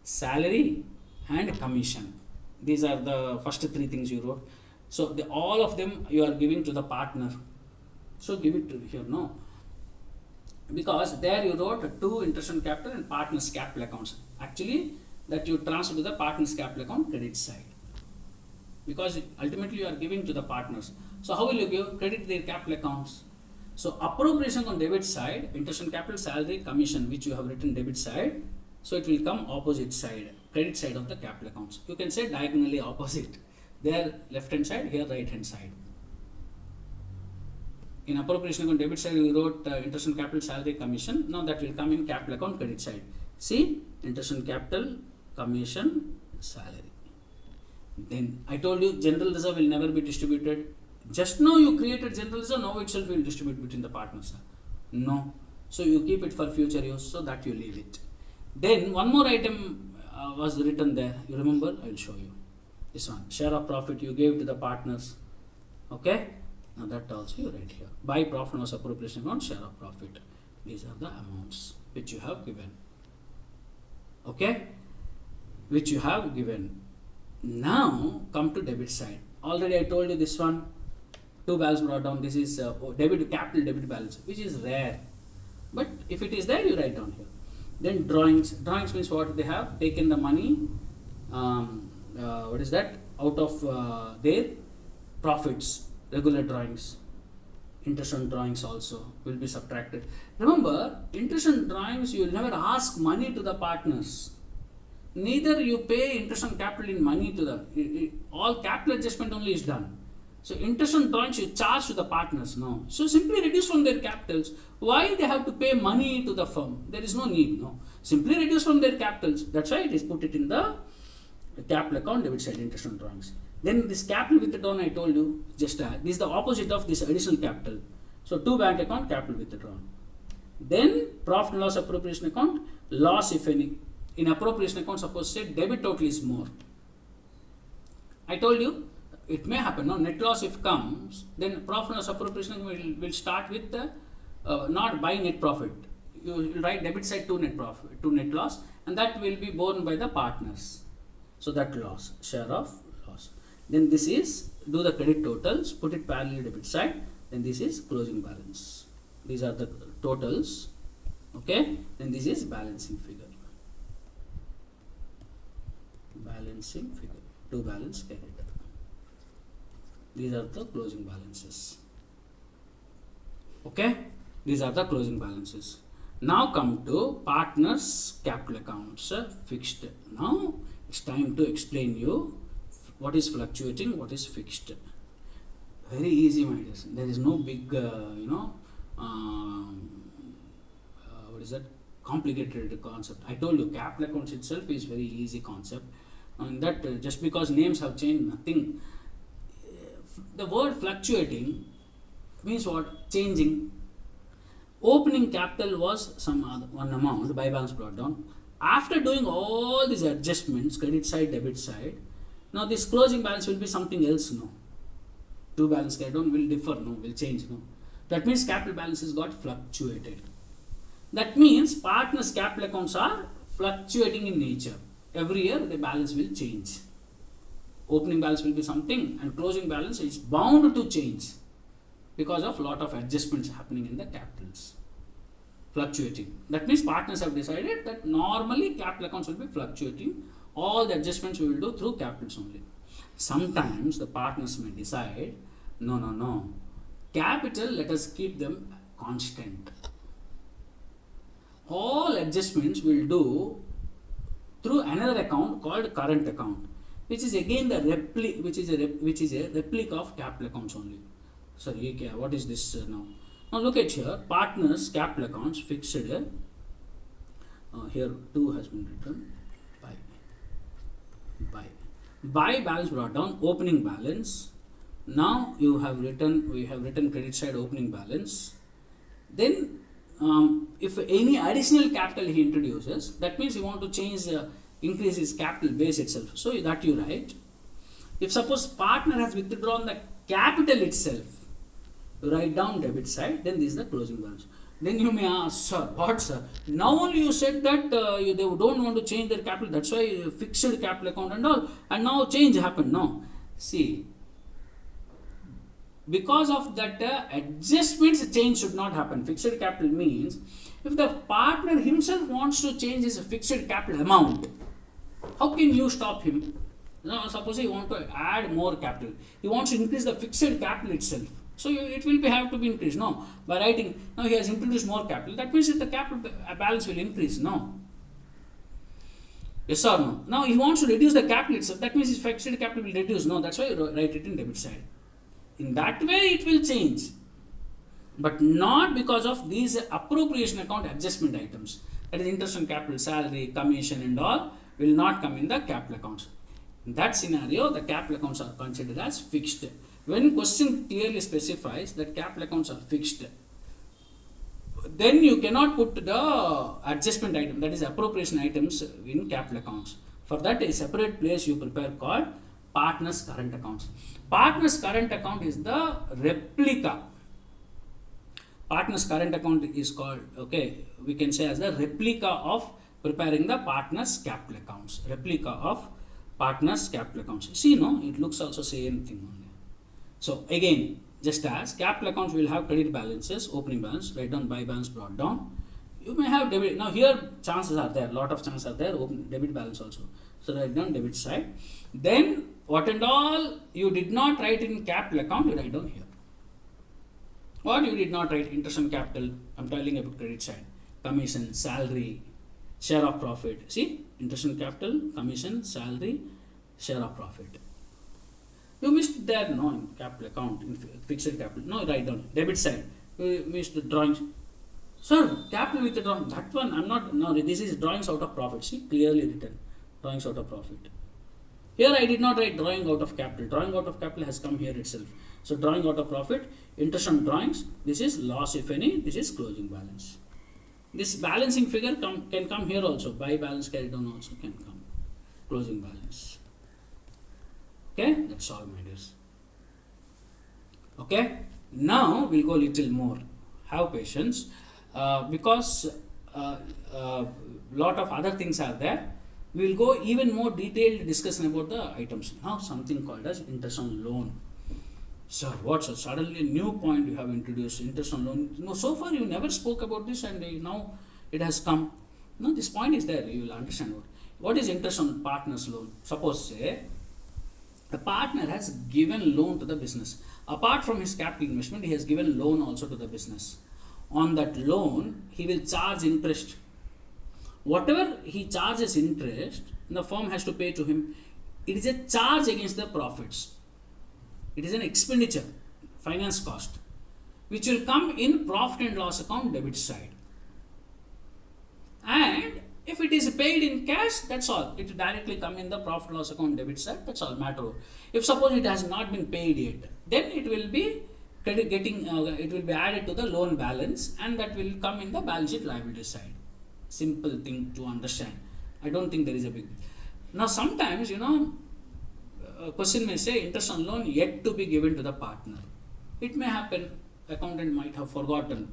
salary, and commission. These are the first 3 things you wrote. So all of them you are giving to the partner. So give it to here, no. Because there you wrote 2 interest on capital and partner's capital accounts. Actually, that you transfer to the partner's capital account, credit side. Because ultimately you are giving to the partners. So how will you give credit their capital accounts? So appropriation on debit side, interest on capital, salary, commission, which you have written debit side. So it will come opposite side, credit side of the capital accounts. You can say diagonally opposite. There left hand side, here right hand side. In appropriation on debit side, you wrote interest on capital, salary, commission. Now that will come in capital account, credit side. See, interest on capital, commission, salary. Then I told you general reserve will never be distributed. Just now you created general reserve, now itself will distribute between the partners. No. So you keep it for future use, so that you leave it. Then one more item was written there. You remember? I will show you. This one. Share of profit you gave to the partners. Okay? Now that also you write here. By profit and loss appropriation account, share of profit. These are the amounts which you have given. Okay? Which you have given. Now come to debit side. Already I told you this one. 2 balance brought down. This is debit, capital debit balance, which is rare. But if it is there, you write down here. Then drawings. Drawings means what? They have taken the money. What is that? Out of their profits. Regular drawings. Interest on drawings also will be subtracted. Remember, interest on drawings, you will never ask money to the partners. Neither you pay interest on capital in money to the, all capital adjustment only is done. So interest on drawings you charge to the partners, no. So simply reduce from their capitals. Why they have to pay money to the firm? There is no need, no. Simply reduce from their capitals. That's why it is put it in the capital account, debit side, interest on drawings. Then this capital withdrawn, I told you, just this is the opposite of this additional capital. So to bank account, capital withdrawn. Then profit and loss appropriation account, loss if any. In appropriation account, suppose say debit total is more. I told you, it may happen, no, net loss if comes, then profit and loss appropriation will start with the, not by net profit. You will write debit side to net profit, to net loss, and that will be borne by the partners. So that loss, share of loss. Then this is, do the credit totals, put it parallel debit side, then this is closing balance. These are the totals, okay, then this is balancing figure. Balancing figure, to balance credit. These are the closing balances. Okay, these are the closing balances. Now come to partners capital accounts, fixed. Now it's time to explain you what is fluctuating, what is fixed. Very easy, my dears. There is no big, what is that? Complicated concept. I told you, capital accounts itself is very easy concept. And that just because names have changed, nothing. The word fluctuating means what? Changing. Opening capital was some other, one amount, by balance brought down. After doing all these adjustments, credit side, debit side, now this closing balance will be something else, no. To balance carried on will differ, no, will change, no. That means capital balances got fluctuated. That means partners capital accounts are fluctuating in nature. Every year the balance will change. Opening balance will be something and closing balance is bound to change because of lot of adjustments happening in the capitals. Fluctuating. That means partners have decided that normally capital accounts will be fluctuating. All the adjustments we will do through capitals only. Sometimes the partners may decide, no. Capital, let us keep them constant. All adjustments we will do through another account called current account, which is again the replica of capital accounts only. Sorry, what is this now? Now look at here, partners capital accounts fixed. Here 2 has been written by balance brought down, opening balance. Now we have written credit side opening balance. Then if any additional capital he introduces, that means you want to change increase his capital base itself, so that you write. If suppose partner has withdrawn the capital itself, you write down debit side, then this is the closing balance. Then you may ask, sir, what sir? Now only you said that they don't want to change their capital, that's why you fixed capital account and all, and now change happened. No, see, because of that adjustments, change should not happen. Fixed capital means if the partner himself wants to change his fixed capital amount, how can you stop him? Now suppose he wants to add more capital, he wants to increase the fixed capital itself, so it will have to be increased. No, by writing now he has introduced more capital, that means that the capital balance will increase. No, yes or no? Now he wants to reduce the capital itself, that means his fixed capital will reduce. No, that's why you write it in debit side. In that way it will change, but not because of these appropriation account adjustment items, that is interest on capital, salary, commission and all will not come in the capital accounts. In that scenario the capital accounts are considered as fixed. When question clearly specifies that capital accounts are fixed, then you cannot put the adjustment item, that is appropriation items, in capital accounts. For that a separate place you prepare called partners current accounts. Partners current account is the replica. Partners current account is called, we can say as the replica of preparing the partners capital accounts. Replica of partners capital accounts. See, no, it looks also same thing only. So again, just as capital accounts will have credit balances, opening balance, write down by balance brought down. You may have debit. Now here chances are there, lot of chances are there, open debit balance also. So write down debit side. Then what and all you did not write in capital account, you write down here. What you did not write? Interest on capital. I'm telling about credit side. Commission, salary, share of profit. See, interest on capital, commission, salary, share of profit. You missed there, no, in capital account, in fixed capital. No, write down. Debit side. You missed the drawings. Sir, capital with the drawing. That one, I'm not. No, this is drawings out of profit. See, clearly written. Drawings out of profit. Here I did not write drawing out of capital. Drawing out of capital has come here itself. So drawing out of profit, interest on drawings. This is loss if any. This is closing balance. This balancing figure can come here also. Buy balance carried on also can come. Closing balance. Okay, that's all, my dears. Okay, now we'll go a little more. Have patience, because lot of other things are there. We will go even more detailed discussion about the items. Now something called as interest on loan. Sir, what's suddenly a new point you have introduced? Interest on loan. No, so far you never spoke about this, and now it has come. No, this point is there. You will understand what is interest on partner's loan. Suppose say the partner has given loan to the business. Apart from his capital investment, he has given loan also to the business. On that loan, he will charge interest. Whatever he charges interest, the firm has to pay to him. It is a charge against the profits. It is an expenditure, finance cost, which will come in profit and loss account debit side. And if it is paid in cash, that's all. It will directly come in the profit loss account debit side. That's all matter. If suppose it has not been paid yet, then it will be it will be added to the loan balance, and that will come in the balance sheet liability side. Simple thing to understand. I don't think there is a big. Now sometimes a question may say interest on loan yet to be given to the partner. It may happen. Accountant might have forgotten.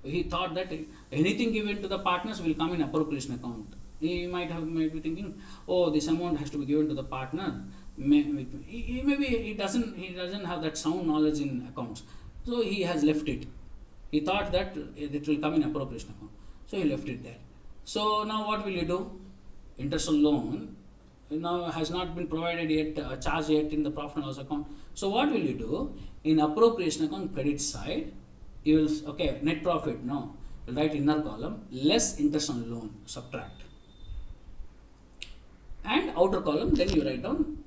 He thought that anything given to the partners will come in appropriation account. He might be thinking, oh, this amount has to be given to the partner. Maybe he doesn't have that sound knowledge in accounts, so he has left it. He thought that it will come in appropriation account, so he left it there. So now what will you do? Interest on loan now has not been provided yet, charged yet in the profit and loss account. So what will you do? In appropriation account credit side, you will net profit. No, you'll write inner column less interest on loan, subtract, and outer column then you write down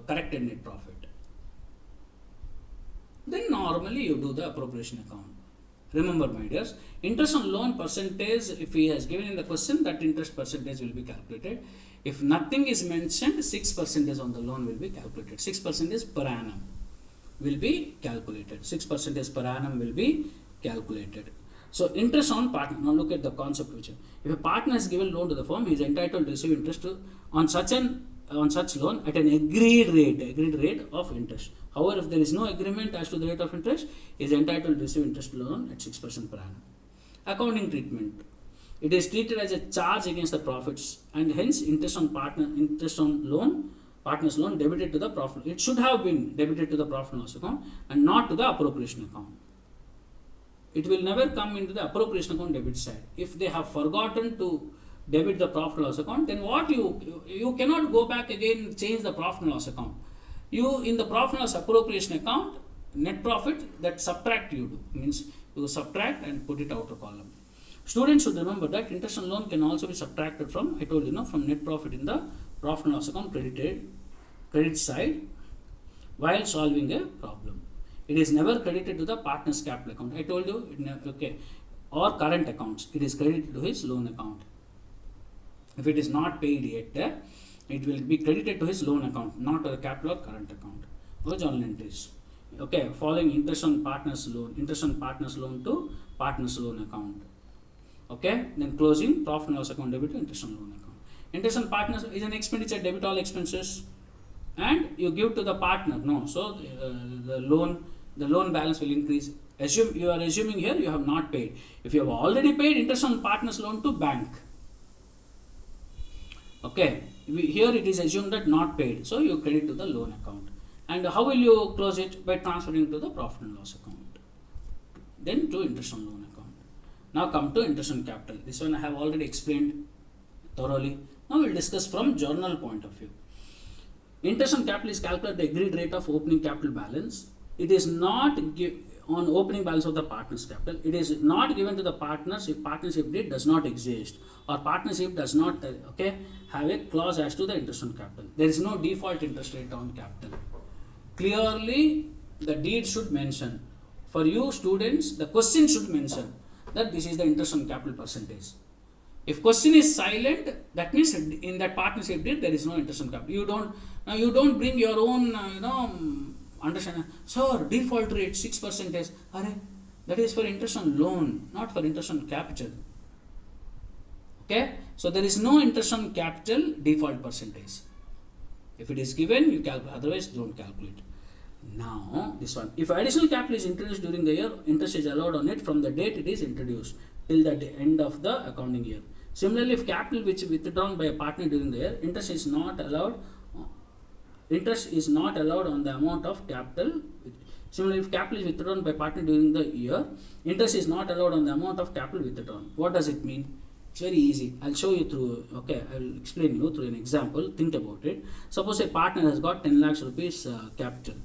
corrected net profit. Then normally you do the appropriation account. Remember, my dears, interest on loan percentage, if he has given in the question, that interest percentage will be calculated. If nothing is mentioned, 6% on the loan will be calculated. 6% per annum will be calculated. 6% per annum will be calculated. So interest on partner. Now look at the concept which if a partner has given loan to the firm, he is entitled to receive interest on such loan at an agreed rate of interest. However, if there is no agreement as to the rate of interest, he is entitled to receive interest loan at 6% per annum. Accounting treatment. It is treated as a charge against the profits, and hence interest on partner's loan debited to the profit. It should have been debited to the profit and loss account and not to the appropriation account. It will never come into the appropriation account debit side. If they have forgotten to debit the profit and loss account, then what you cannot go back again change the profit and loss account. You in the profit and loss appropriation account, net profit, that subtract you do, means you subtract and put it outer column. Students should remember that interest on loan can also be subtracted from, I told you, from net profit in the profit and loss account credit side while solving a problem. It is never credited to the partner's capital account. I told you, or current accounts. It is credited to his loan account. If it is not paid yet, it will be credited to his loan account, not to the capital or current account. Those journal entries. Following interest on partner's loan to partner's loan account. Then closing profit and loss account debit to interest on loan account. Interest on partners is an expenditure, debit all expenses, and you give to the partner. No, so the loan balance will increase. You are assuming here you have not paid. If you have already paid, interest on partner's loan to bank. Here it is assumed that not paid, so you credit to the loan account. And how will you close it? By transferring to the profit and loss account, then to interest on loan account. Now come to interest on capital. This one I have already explained thoroughly. Now we will discuss from journal point of view. Interest on capital is calculated at the agreed rate of opening capital balance it is not on opening balance of the partner's capital. It is not given to the partners if partnership deed does not exist or partnership does not have a clause as to the interest on capital. There is no default interest rate on capital. Clearly, the deed should mention. For you students, the question should mention that this is the interest on capital percentage. If question is silent, that means in that partnership deed there is no interest on capital. You don't bring your own understand. Sir, default rate 6%. That is for interest on loan, not for interest on capital. Okay, so there is no interest on capital default percentage. If it is given, you calculate. Otherwise, don't calculate. Now, this one. If additional capital is introduced during the year, interest is allowed on it from the date it is introduced till the end of the accounting year. Similarly, if capital which is withdrawn by a partner during the year, interest is not allowed. Interest is not allowed on the amount of capital. Similarly, if capital is withdrawn by partner during the year, interest is not allowed on the amount of capital withdrawn. What does it mean? It's very easy. I'll show you through, I will explain you through an example. Think about it. Suppose a partner has got 10 lakhs rupees capital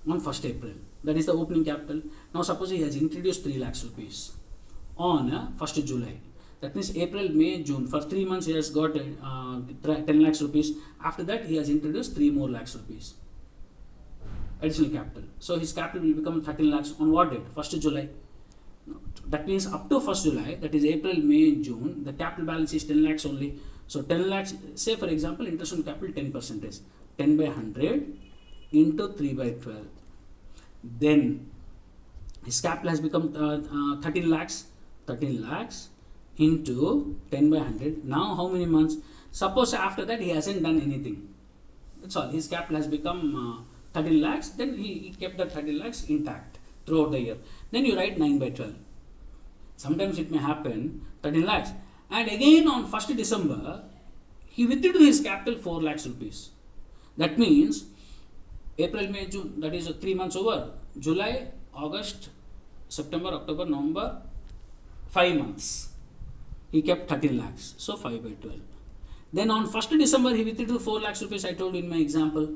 on 1st April. That is the opening capital. Now suppose he has introduced 3 lakhs rupees on 1st July. That means April, May, June. For 3 months he has got 10 lakhs rupees. After that he has introduced 3 more lakhs rupees. Additional capital. So his capital will become 13 lakhs on what date? 1st July. That means up to 1st July, that is April, May, June, the capital balance is 10 lakhs only. So 10 lakhs, say for example, interest on capital 10%. 10 by 100 into 3 by 12. Then his capital has become 13 lakhs. 13 lakhs into 10 by 100. Now how many months? Suppose after that he hasn't done anything. That's all. His capital has become 13 lakhs. Then he kept that 13 lakhs intact throughout the year. Then you write 9 by 12. Sometimes it may happen 13 lakhs. And again on 1st December, he withdrew his capital 4 lakhs rupees. That means April, May, June, that is 3 months over. July, August, September, October, November, 5 months. He kept 13 lakhs. So 5 by 12. Then on 1st December, he withdrew 4 lakhs rupees, I told you in my example.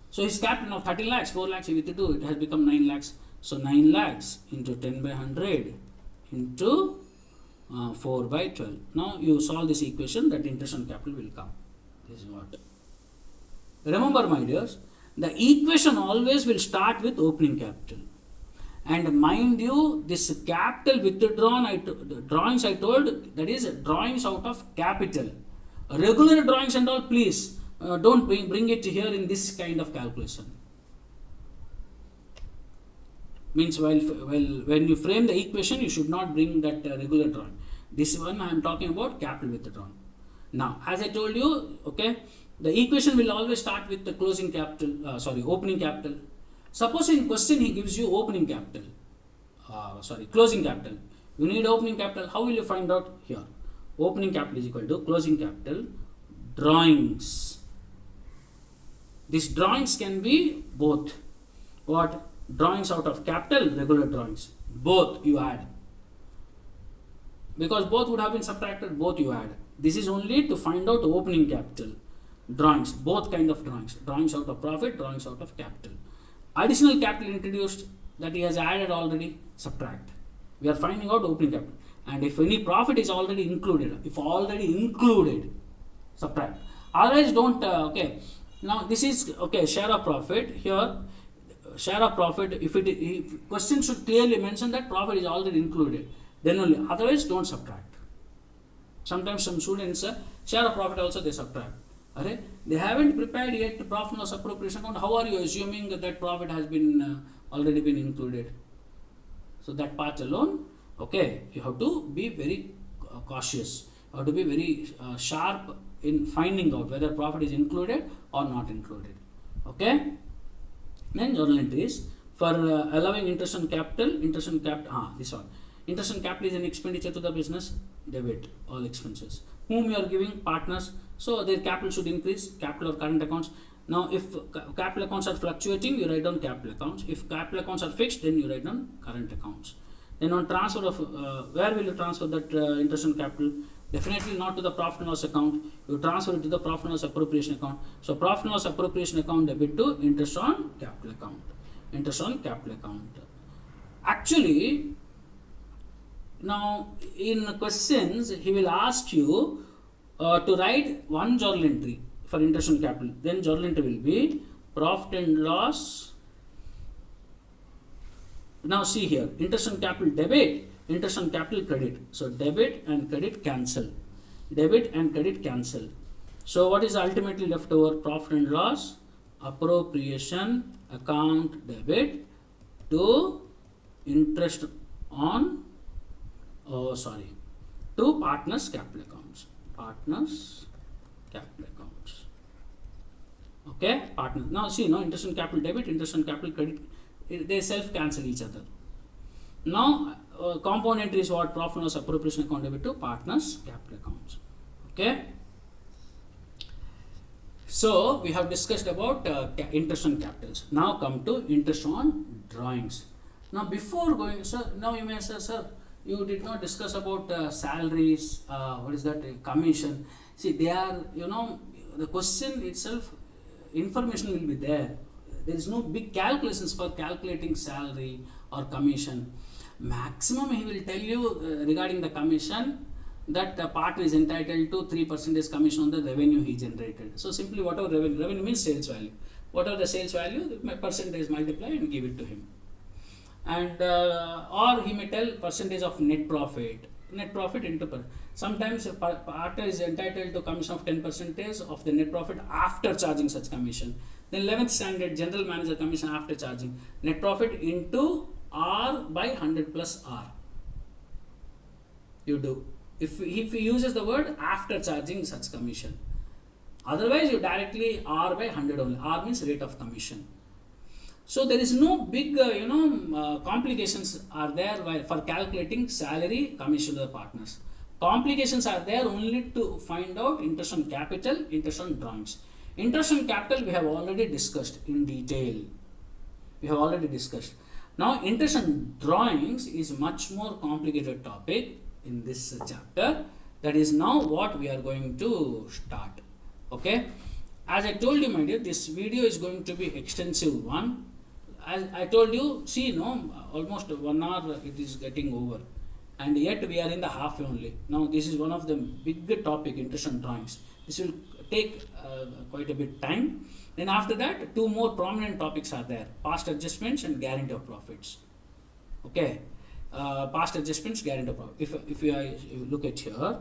So his capital now 13 lakhs, 4 lakhs he withdrew, it has become 9 lakhs. So 9 lakhs into 10 by 100 into 4 by 12. Now you solve this equation, that interest on capital will come. This is what. Remember my dears, the equation always will start with opening capital. And mind you, this capital withdrawn, drawings I told, that is drawings out of capital. Regular drawings and all, please don't bring it here in this kind of calculation. Means when you frame the equation, you should not bring that regular drawing. This one I am talking about capital withdrawn. Now, as I told you, the equation will always start with the closing capital, opening capital. Suppose in question he gives you opening capital, closing capital. You need opening capital. How will you find out? Here, opening capital is equal to closing capital drawings. These drawings can be both. What? Drawings out of capital, regular drawings. Both you add. Because both would have been subtracted, both you add. This is only to find out opening capital. Drawings, both kind of drawings. Drawings out of profit, drawings out of capital. Additional capital introduced that he has added already, subtract. We are finding out opening capital. And if any profit is already included, subtract. Otherwise don't, Now this is, share of profit. Here, share of profit, if question should clearly mention that profit is already included, then only. Otherwise don't subtract. Sometimes some students, share of profit also they subtract. They haven't prepared yet profit and loss appropriation account. How are you assuming that profit has been already been included? So that part alone, you have to be very cautious. You have to be very sharp in finding out whether profit is included or not included. Then journal entries for allowing interest on capital. This one. Interest on capital is an expenditure to the business. Debit all expenses. Whom you are giving? Partners. So their capital should increase. Capital or current accounts. Now if capital accounts are fluctuating, you write down capital accounts. If capital accounts are fixed, then you write down current accounts. Then on transfer of where will you transfer that interest on capital? Definitely not to the profit and loss account. You transfer it to the profit and loss appropriation account. So profit and loss appropriation account debit to interest on capital account. interest on capital account. Actually, now in questions he will ask you to write one journal entry for interest on capital. Then journal entry will be profit and loss. Now see here, interest on capital debit, interest on capital credit. So debit and credit cancel. Debit and credit cancel. So what is ultimately left over? Profit and loss, appropriation account debit to interest on, to partners capital accounts. Partners capital accounts. Okay, partners. Now see, interest on capital debit, interest on capital credit, they self cancel each other. Now compound entry is what? Profit and loss appropriation account debit to partners capital accounts. Okay. So we have discussed about interest on capitals. Now come to interest on drawings. Now before going, sir, now you may say, sir, you did not discuss about salaries, what is that, commission. See, they are, the question itself, information will be there. There is no big calculations for calculating salary or commission. Maximum he will tell you regarding the commission, that the partner is entitled to 3% commission on the revenue he generated. So simply whatever revenue means sales value. Whatever the sales value, my percentage multiply and give it to him. And or he may tell percentage of net profit into sometimes a partner is entitled to commission of 10% of the net profit after charging such commission. Then 11th standard general manager commission after charging net profit into R by 100 plus R. You do. If he uses the word after charging such commission. Otherwise you directly R by 100 only. R means rate of commission. So there is no big complications are there for calculating salary commission to the partners. Complications are there only to find out interest on capital, interest on drawings. Interest on capital we have already discussed in detail. Now interest on drawings is much more complicated topic in this chapter. That is now what we are going to start. Okay, as I told you, my dear, this video is going to be extensive one. As I told you, see, almost 1 hour it is getting over, and yet we are in the half only. Now this is one of the big topic, interest on drawings. This will take quite a bit time. Then after that, 2 more prominent topics are there: past adjustments and guarantee of profits. Okay. Past adjustments, guarantee of profit. If you look at here,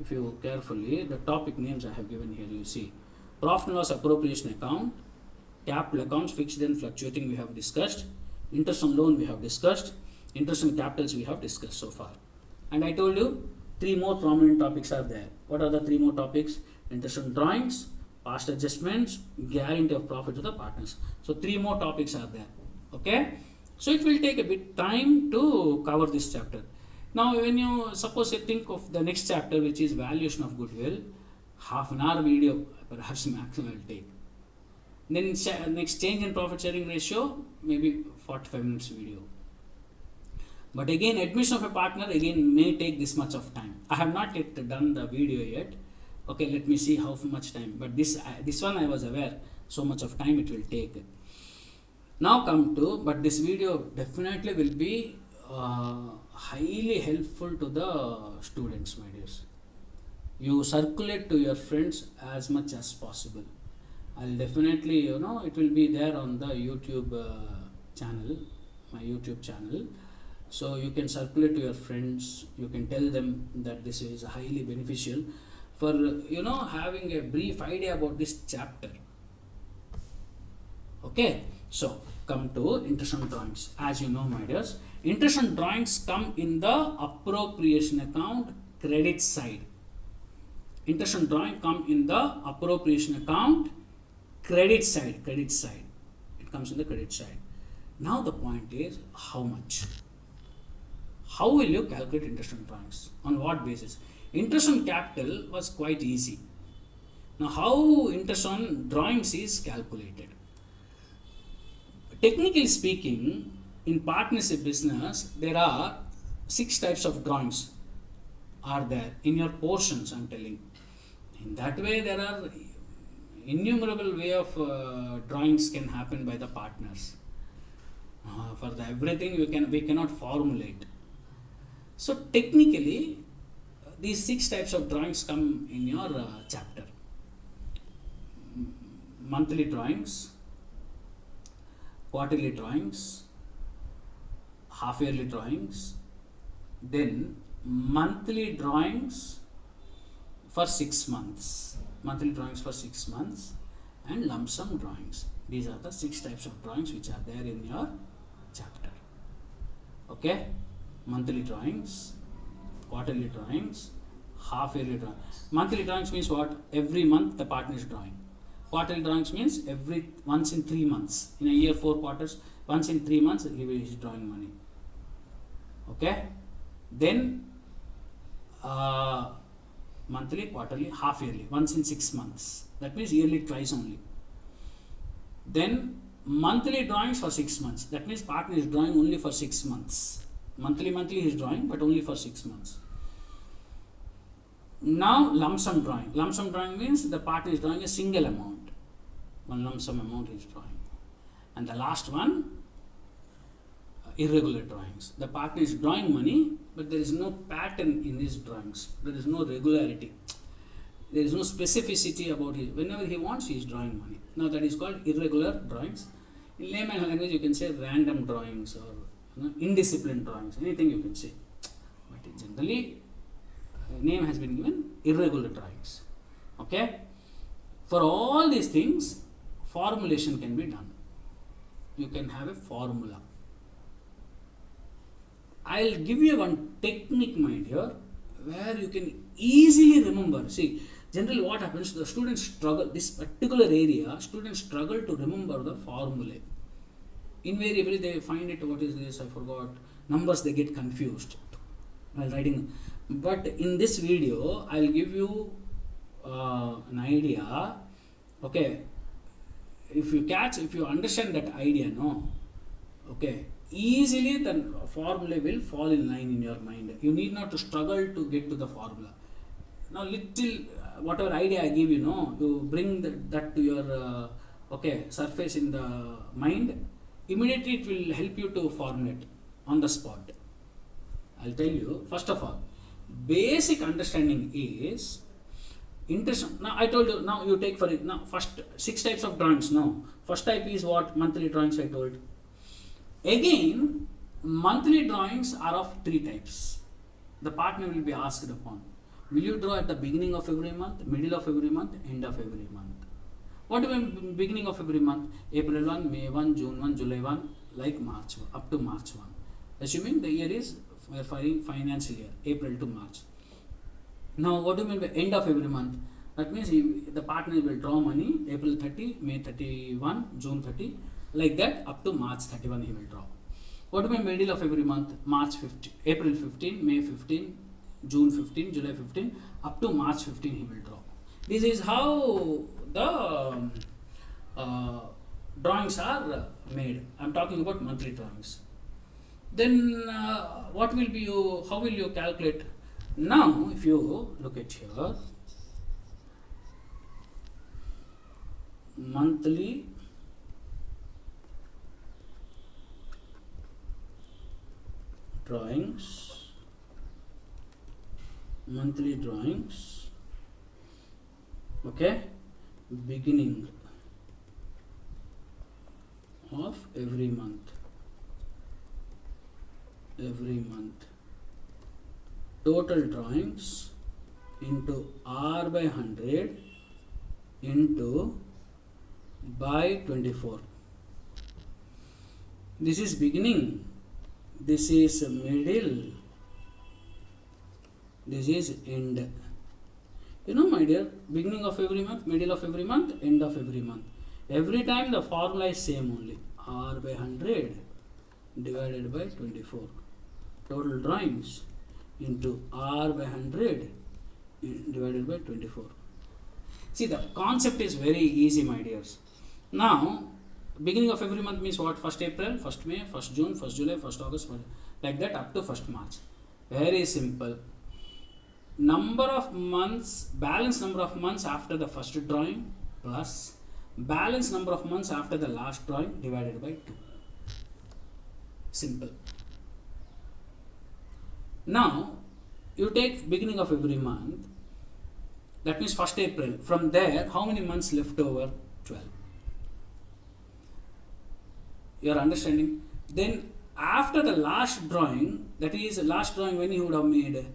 if you carefully, the topic names I have given here, you see profit and loss appropriation account, capital accounts, fixed and fluctuating we have discussed, interest on loan we have discussed, interest on capitals we have discussed so far. And I told you 3 more prominent topics are there. What are the 3 more topics? Interest on drawings, past adjustments, guarantee of profit to the partners. So 3 more topics are there. Okay. So it will take a bit time to cover this chapter. Now when you suppose you think of the next chapter, which is valuation of goodwill, half an hour video perhaps maximum will take. Then next change in profit sharing ratio, maybe 45 minutes video. But again, admission of a partner again may take this much of time. I have not yet done the video yet. Okay, let me see how much time. But this one I was aware so much of time it will take. Now come to, but this video definitely will be highly helpful to the students, my dears. You circulate to your friends as much as possible. I'll definitely, it will be there on the YouTube channel, my YouTube channel. So you can circulate to your friends. You can tell them that this is highly beneficial for, having a brief idea about this chapter. Okay. So come to interest on drawings. As you know, my dears, interest on drawings come in the appropriation account credit side. Interest on drawing come in the appropriation account credit side. It comes in the credit side. Now the point is how much? How will you calculate interest on drawings? On what basis? Interest on capital was quite easy. Now how interest on drawings is calculated? Technically speaking, in partnership business, there are 6 types of drawings are there in your portions, I'm telling. In that way, there are, innumerable way of drawings can happen by the partners. For the everything we cannot formulate. So technically, these 6 types of drawings come in your chapter. Monthly drawings, quarterly drawings, half-yearly drawings, then monthly drawings for 6 months, monthly drawings for 6 months, and lump sum drawings. These are the 6 types of drawings which are there in your chapter. Okay, monthly drawings, quarterly drawings, half-yearly drawings. Monthly drawings means what? Every month the partner is drawing. Quarterly drawings means once in 3 months. In a year, 4 quarters, once in 3 months he is drawing money. Okay, then monthly, quarterly, half-yearly, once in 6 months. That means yearly twice only. Then monthly drawings for 6 months. That means partner is drawing only for 6 months. Monthly he is drawing, but only for 6 months. Now lump sum drawing. Lump sum drawing means the partner is drawing a single amount. One lump sum amount he is drawing. And the last one, irregular drawings. The partner is drawing money, but there is no pattern in his drawings. There is no regularity. There is no specificity about it. Whenever he wants, he is drawing money. Now that is called irregular drawings. In layman language, you can say random drawings or indisciplined drawings. Anything you can say. But generally, name has been given irregular drawings. Okay. For all these things, formulation can be done. You can have a formula. I'll give you one technique, my dear, where you can easily remember. See, generally what happens, the students struggle, this particular area, students struggle to remember the formulae. Invariably they find it, what is this, I forgot, numbers, they get confused while writing. But in this video, I'll give you an idea. Okay, if you understand that idea, no, okay, easily the formula will fall in line in your mind. You need not to struggle to get to the formula. Now whatever idea I give you, no, you bring that to your surface in the mind. Immediately it will help you to formulate on the spot. I'll tell you. First of all, basic understanding is interest. Now I told you. Now you take for it. Now first 6 types of drawings. No, first type is what? Monthly drawings. I told. Again, monthly drawings are of 3 types. The partner will be asked upon. Will you draw at the beginning of every month, middle of every month, end of every month? What do you mean beginning of every month? April 1, May 1, June 1, July 1, like March 1, up to March 1. Assuming the year is financial year, April to March. Now, what do you mean by end of every month? That means the partner will draw money April 30, May 31, June 30, like that up to March 31 he will draw. What do you mean middle of every month? March 15, April 15, May 15, June 15, July 15, up to March 15 he will draw. This is how the drawings are made. I am talking about monthly drawings. Then how will you calculate? Now if you look at here, monthly drawings, okay, beginning of every month, total drawings into R by 100 into by 24. This is beginning, this is middle, this is end. You know, my dear, beginning of every month, middle of every month, end of every month. Every time the formula is same only. R by 100 divided by 24. Total drawings into R by 100 divided by 24. See, the concept is very easy, my dears. Now, beginning of every month means what? 1st April, 1st May, 1st June, 1st July, 1st August, like that up to 1st March. Very simple. Number of months, balance number of months after the first drawing plus balance number of months after the last drawing divided by 2. Simple. Now you take beginning of every month, that means 1st April. From there, how many months left over? 12. You are understanding? Then after the last drawing, that is last drawing when you would have made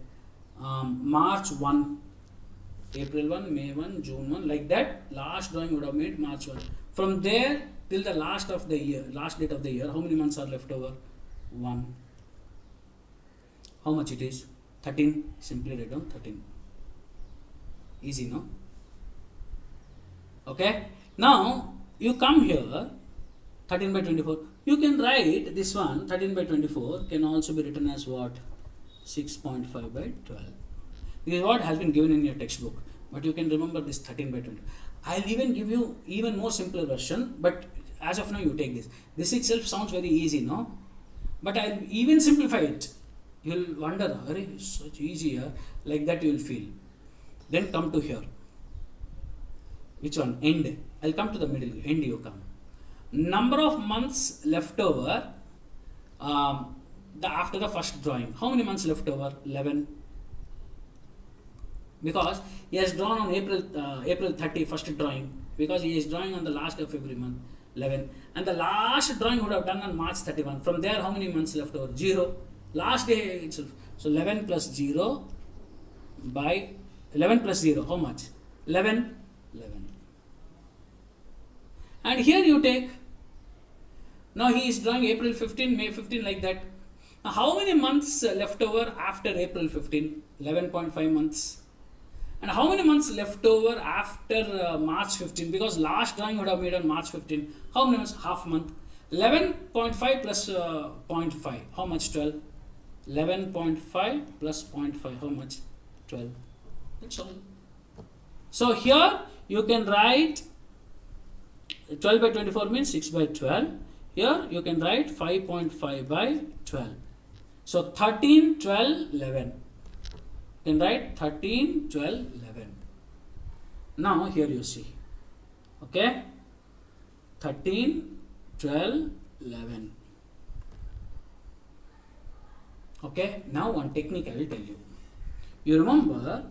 March 1, April 1, May 1, June 1, like that, last drawing would have made March 1. From there till the last of the year, last date of the year, how many months are left over? 1. How much it is? 13. Simply write down 13. Easy, no? Okay. Now you come here, 13 by 24. You can write this one, 13 by 24 can also be written as what? 6.5 by 12. This is what has been given in your textbook. But you can remember this 13 by 20. I'll even give you even more simpler version, but as of now you take this. This itself sounds very easy, no? But I'll even simplify it. You'll wonder, it's such easier, like that you will feel. Then come to here. Which one? End. I'll come to the middle. End you come. Number of months left over after the first drawing. How many months left over? 11. Because he has drawn on April 30, first drawing. Because he is drawing on the last of every month. 11. And the last drawing would have done on March 31. From there, how many months left over? 0. Last day itself. So 11 plus 0 by 11 plus 0. How much? 11. 11. And here you take. Now he is drawing April 15, May 15, like that. Now how many months left over after April 15? 11.5 months. And how many months left over after March 15? Because last drawing would have made on March 15. How many months? Half month. 11.5 plus 0.5. How much? 12. 11.5 plus 0.5. How much? 12. That's all. So here you can write 12 by 24 means 6 by 12. Here you can write 5.5 by 12. So 13, 12, 11. You can write 13, 12, 11. Now here you see. Okay. 13, 12, 11. Okay. Now one technique I will tell you. You remember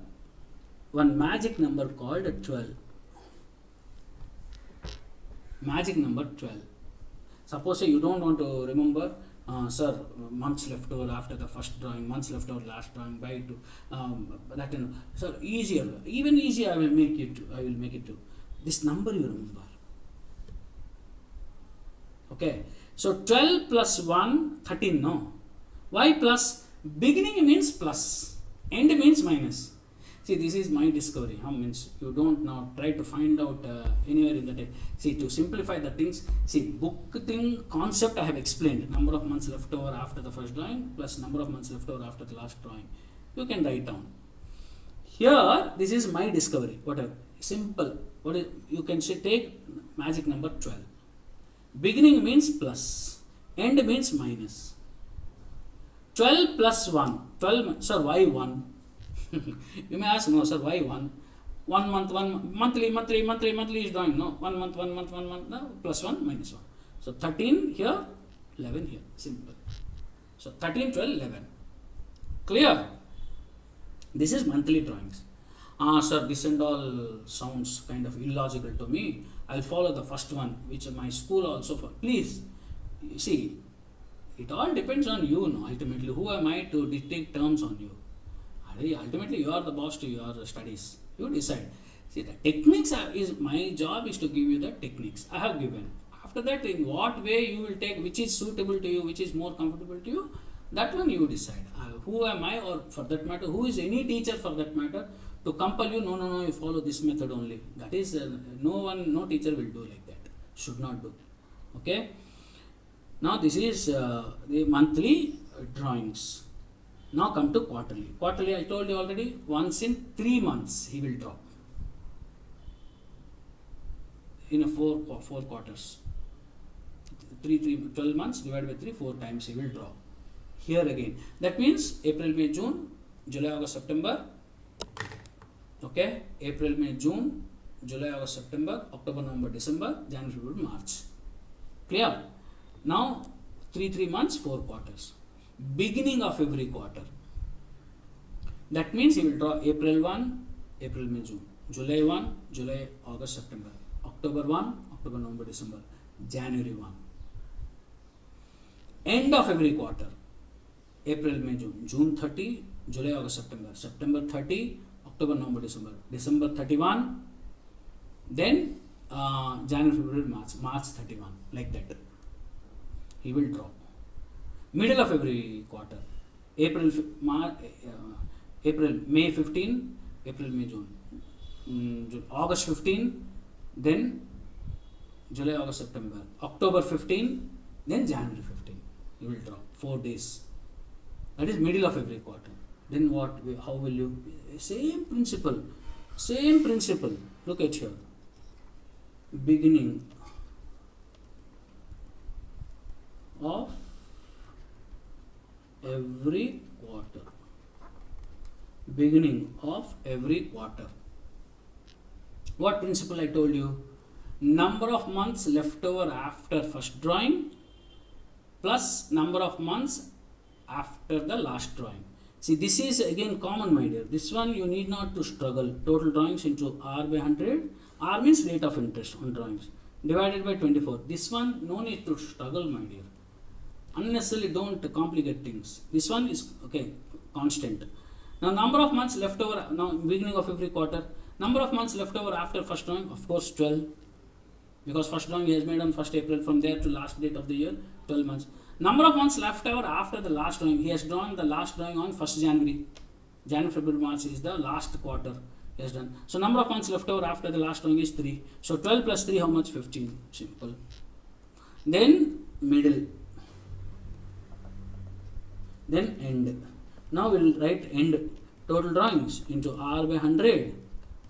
one magic number called 12. Magic number 12. Suppose you don't want to remember, sir, months left over after the first drawing, months left over last drawing by 2. That sir, easier, even easier. I will make it to. This number you remember. Okay. So 12 plus 1, 13. No. Why plus? Beginning means plus, end means minus. See, this is my discovery. Means you don't now try to find out anywhere in the text. See, to simplify the things, see, book thing concept I have explained. Number of months left over after the first drawing plus number of months left over after the last drawing. You can write down. Here, this is my discovery. Whatever. Simple. What is, you can say take magic number 12. Beginning means plus. End means minus. 12 plus 1. 12, sir, why 1? You may ask, no, sir, why 1? 1 month, monthly is drawing, no? 1 month, no? Plus 1, minus 1. So 13 here, 11 here. Simple. So 13, 12, 11. Clear? This is monthly drawings. Sir, this and all sounds kind of illogical to me. I'll follow the first one, which my school also for. Please, see, it all depends on you, no? Ultimately, who am I to dictate terms on you? Ultimately, you are the boss to your studies. You decide. See, the techniques my job is to give you the techniques I have given. After that, in what way you will take, which is suitable to you, which is more comfortable to you, that one you decide. Who am I, or for that matter, who is any teacher for that matter, to compel you, no, you follow this method only. That is, no teacher will do like that. Should not do. Okay. Now, this is the monthly drawings. Now come to quarterly. Quarterly, I told you already, once in 3 months he will draw. In a 4 quarters. 12 months divided by 3, 4 times he will draw. Here again. That means April, May, June, July, August, September. Okay. April, May, June, July, August, September, October, November, December, January, February, March. Clear? Now 3 months, 4 quarters. Beginning of every quarter. That means he will draw April 1, April, May, June. July 1, July, August, September. October 1, October, November, December. January 1. End of every quarter. April, May, June. June 30, July, August, September. September 30, October, November, December. December 31. Then January, February, March. March 31. Like that. He will draw. Middle of every quarter. April, May 15, April, May, June. August 15, then July, August, September. October 15, then January 15. You will draw 4 days. That is middle of every quarter. Then what? How will you? Same principle. Same principle. Look at here. Beginning of every quarter. Beginning of every quarter. What principle I told you? Number of months left over after first drawing plus number of months after the last drawing. See, this is again common, my dear. This one you need not to struggle. Total drawings into R by 100. R means rate of interest on drawings. Divided by 24. This one no need to struggle, my dear. Unnecessarily don't complicate things. This one is okay, constant. Now number of months left over, now beginning of every quarter. Number of months left over after first drawing, of course 12. Because first drawing he has made on 1st April, from there to last date of the year, 12 months. Number of months left over after the last drawing, he has drawn the last drawing on 1st January. January, February, March is the last quarter he has done. So number of months left over after the last drawing is 3. So 12 plus 3, how much? 15. Simple. Then middle. Then end. Now we will write end. Total drawings into R by 100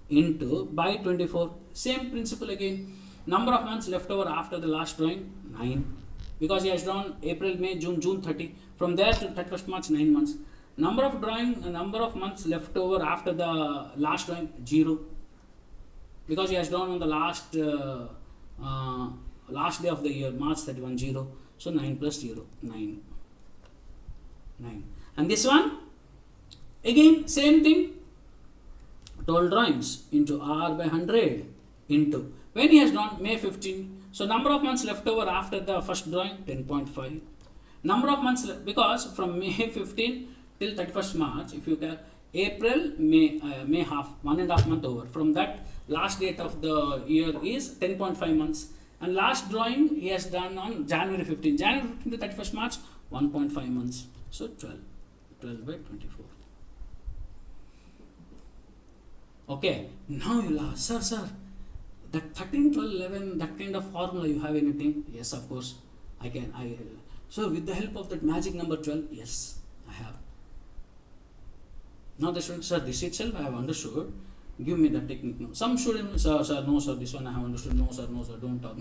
into by 24. Same principle again. Number of months left over after the last drawing, 9. Because he has drawn April, May, June, June 30. From there to 31st March, 9 months. Number of months left over after the last drawing, 0. Because he has drawn on the last day of the year, March 31, 0. So 9 plus 0, 9. 9. And this one, again, same thing. Total drawings into R by 100 into, when he has drawn May 15, so number of months left over after the first drawing, 10.5. Number of months, because from May 15 till 31st March, if you can, April, May half, 1.5 month over. From that, last date of the year is 10.5 months. And last drawing he has done on January 15. January 15 to 31st March, 1.5 months. So 12. 12 by 24. Okay. Now you'll ask, sir, that 13, 12, 11, that kind of formula, you have anything? Yes, of course. So with the help of that magic number 12, yes, I have. Now the student, sir, this itself I have understood. Give me the technique. No. Some students, sir, no, sir, this one I have understood. No, sir, don't talk.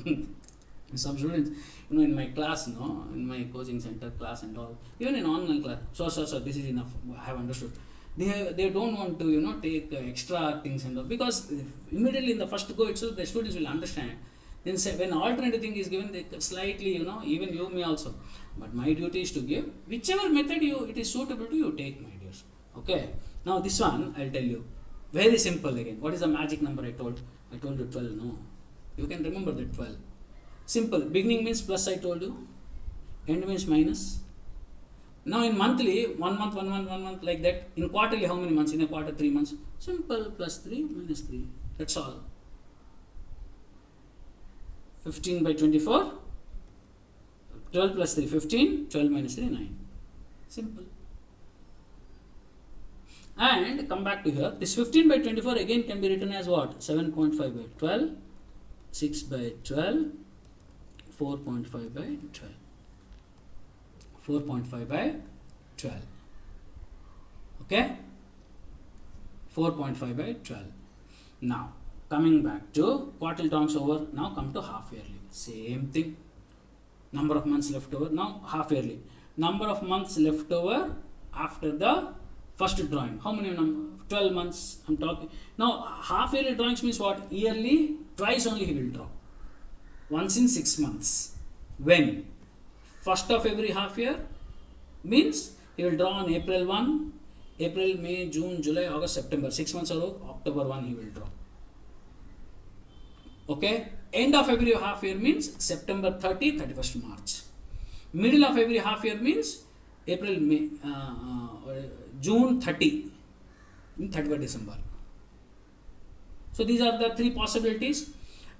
Some students, in my class, in my coaching center class and all, even in online class, sir, this is enough. I have understood. They don't want to, take extra things and all, because immediately in the first go itself, the students will understand. Then say, when alternative thing is given, they slightly, even you may also. But my duty is to give whichever method it is suitable to you, take, my dears. Okay. Now this one, I'll tell you. Very simple again. What is the magic number I told? I told you 12. No. You can remember that 12. Simple. Beginning means plus, I told you. End means minus. Now in monthly, 1 month, like that. In quarterly, how many months? In a quarter, 3 months. Simple. Plus 3, minus 3. That's all. 15 by 24. 12 plus 3, 15. 12 minus 3, 9. Simple. And come back to here. This 15 by 24 again can be written as what? 7.5 by 12. 6 by 12. 4.5 by 12. 4.5 by 12. Okay? 4.5 by 12. Now, coming back to quarterly drawings over. Now come to half yearly. Same thing. Number of months left over. Now half yearly. Number of months left over after the First drawing. How many 12 months I'm talking. Now half yearly drawings means what? Yearly, twice only he will draw. Once in 6 months. When? First of every half year means he will draw on April 1, April, May, June, July, August, September. 6 months ago, October 1 he will draw. Okay? End of every half year means September 30, 31st March. Middle of every half year means April, May, June 30, 31st December. So these are the three possibilities.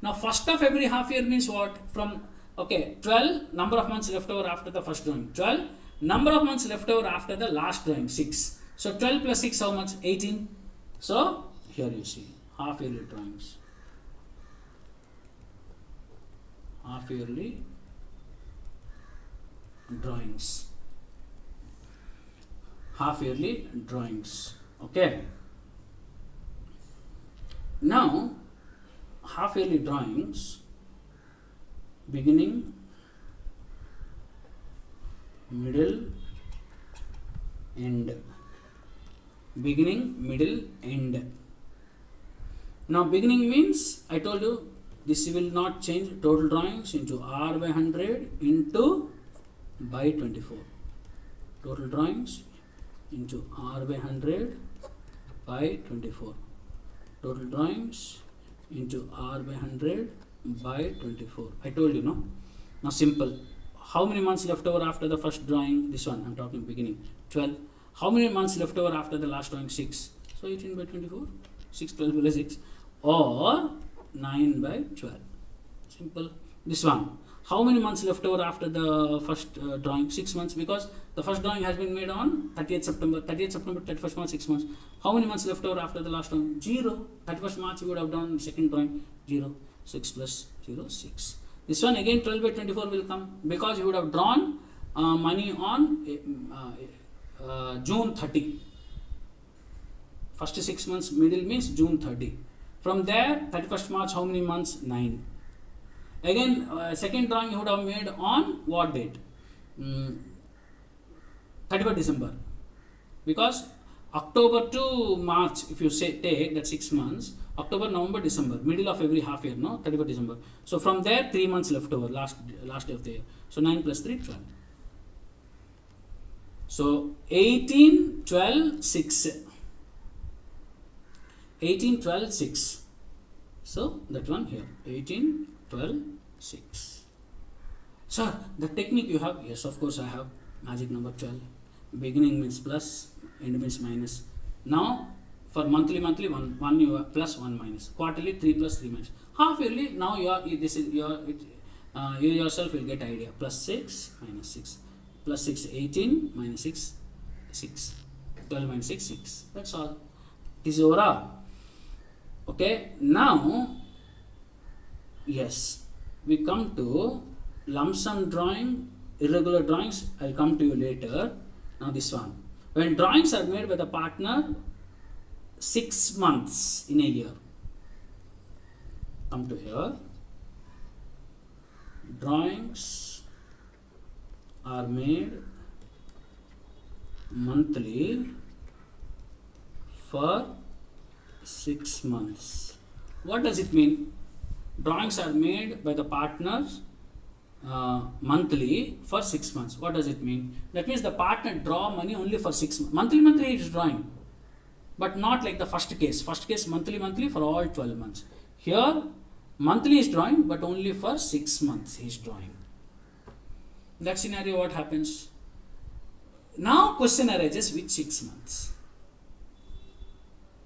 Now first of every half year means what? From, okay, 12 number of months left over after the first drawing. 12 number of months left over after the last drawing, 6. So 12 plus 6 how much? 18. So here you see half yearly drawings. Half yearly drawings. Half yearly drawings. Okay. Now half yearly drawings, beginning, middle, end. Beginning, middle, end. Now beginning means, I told you, this will not change. Total drawings into R by 100 into by 24. Total drawings into R by 100 by 24. Total drawings into R by 100 by 24. I told you, no? Now simple. How many months left over after the first drawing? This one, I'm talking beginning. 12. How many months left over after the last drawing? 6. So 18 by 24. 6, 12 by 6. Or 9 by 12. Simple. This one. How many months left over after the first drawing? 6 months, because the first drawing has been made on 30th September. 30th September, 31st March, 6 months. How many months left over after the last drawing? 0. 31st March you would have done second drawing. 0. 6 plus 0, 6. This one again 12 by 24 will come, because you would have drawn money on June 30. First 6 months, middle means June 30. From there, 31st March, how many months? 9. Again, second drawing you would have made on what date? 31st December. Because October to March, if you say take that 6 months, October, November, December, middle of every half year, no? 31st December. So from there, 3 months left over, last day of the year. So 9 plus 3, 12. So 18, 12, 6. 18, 12, 6. So that one here, 18, 12, 6. Sir, the technique you have? Yes, of course I have. Magic number 12. Beginning means plus, end means minus. Now, for monthly, 1 you have plus, 1 minus. Quarterly, 3 plus, 3 minus. Half yearly, now you yourself will get idea. Plus 6, minus 6. Plus 6, 18, minus 6, 6. 12 minus 6, 6. That's all. This is over. Okay, now, yes, we come to lump sum drawing, irregular drawings. I'll come to you later. Now this one. When drawings are made by the partner 6 months in a year. Come to here. Drawings are made monthly for 6 months. What does it mean? Drawings are made by the partners monthly for 6 months. What does it mean? That means the partner draw money only for 6 months. Monthly he is drawing. But not like the first case. First case monthly for all 12 months. Here monthly is drawing, but only for 6 months he is drawing. In that scenario, what happens? Now question arises, which 6 months?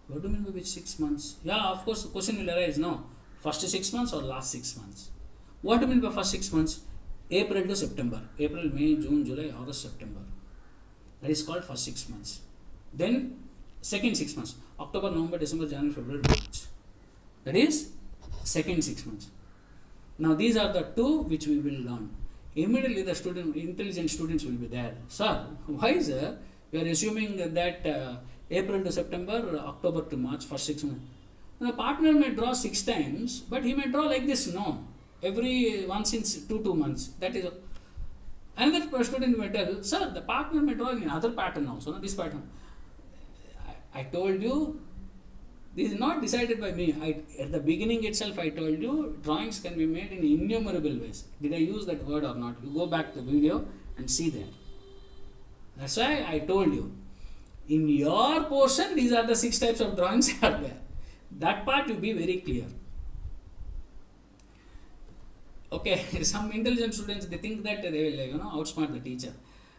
What do you mean by which 6 months? Yeah, of course the question will arise, no. First 6 months or last 6 months? What do you mean by first 6 months? April to September. April, May, June, July, August, September. That is called first 6 months. Then second 6 months. October, November, December, January, February, March. That is second 6 months. Now these are the two which we will learn. Immediately the intelligent students will be there. Sir, why sir? You are assuming that April to September, October to March, first 6 months. The partner may draw 6 times, but he may draw like this, no. Every once in 2 months. That is another student may tell, sir, the partner may draw in other pattern also, no, this pattern. I told you, this is not decided by me. At the beginning itself, I told you drawings can be made in innumerable ways. Did I use that word or not? You go back to the video and see that. That's why I told you. In your portion, these are the 6 types of drawings are there. That part you be very clear. Okay, some intelligent students, they think that they will outsmart the teacher.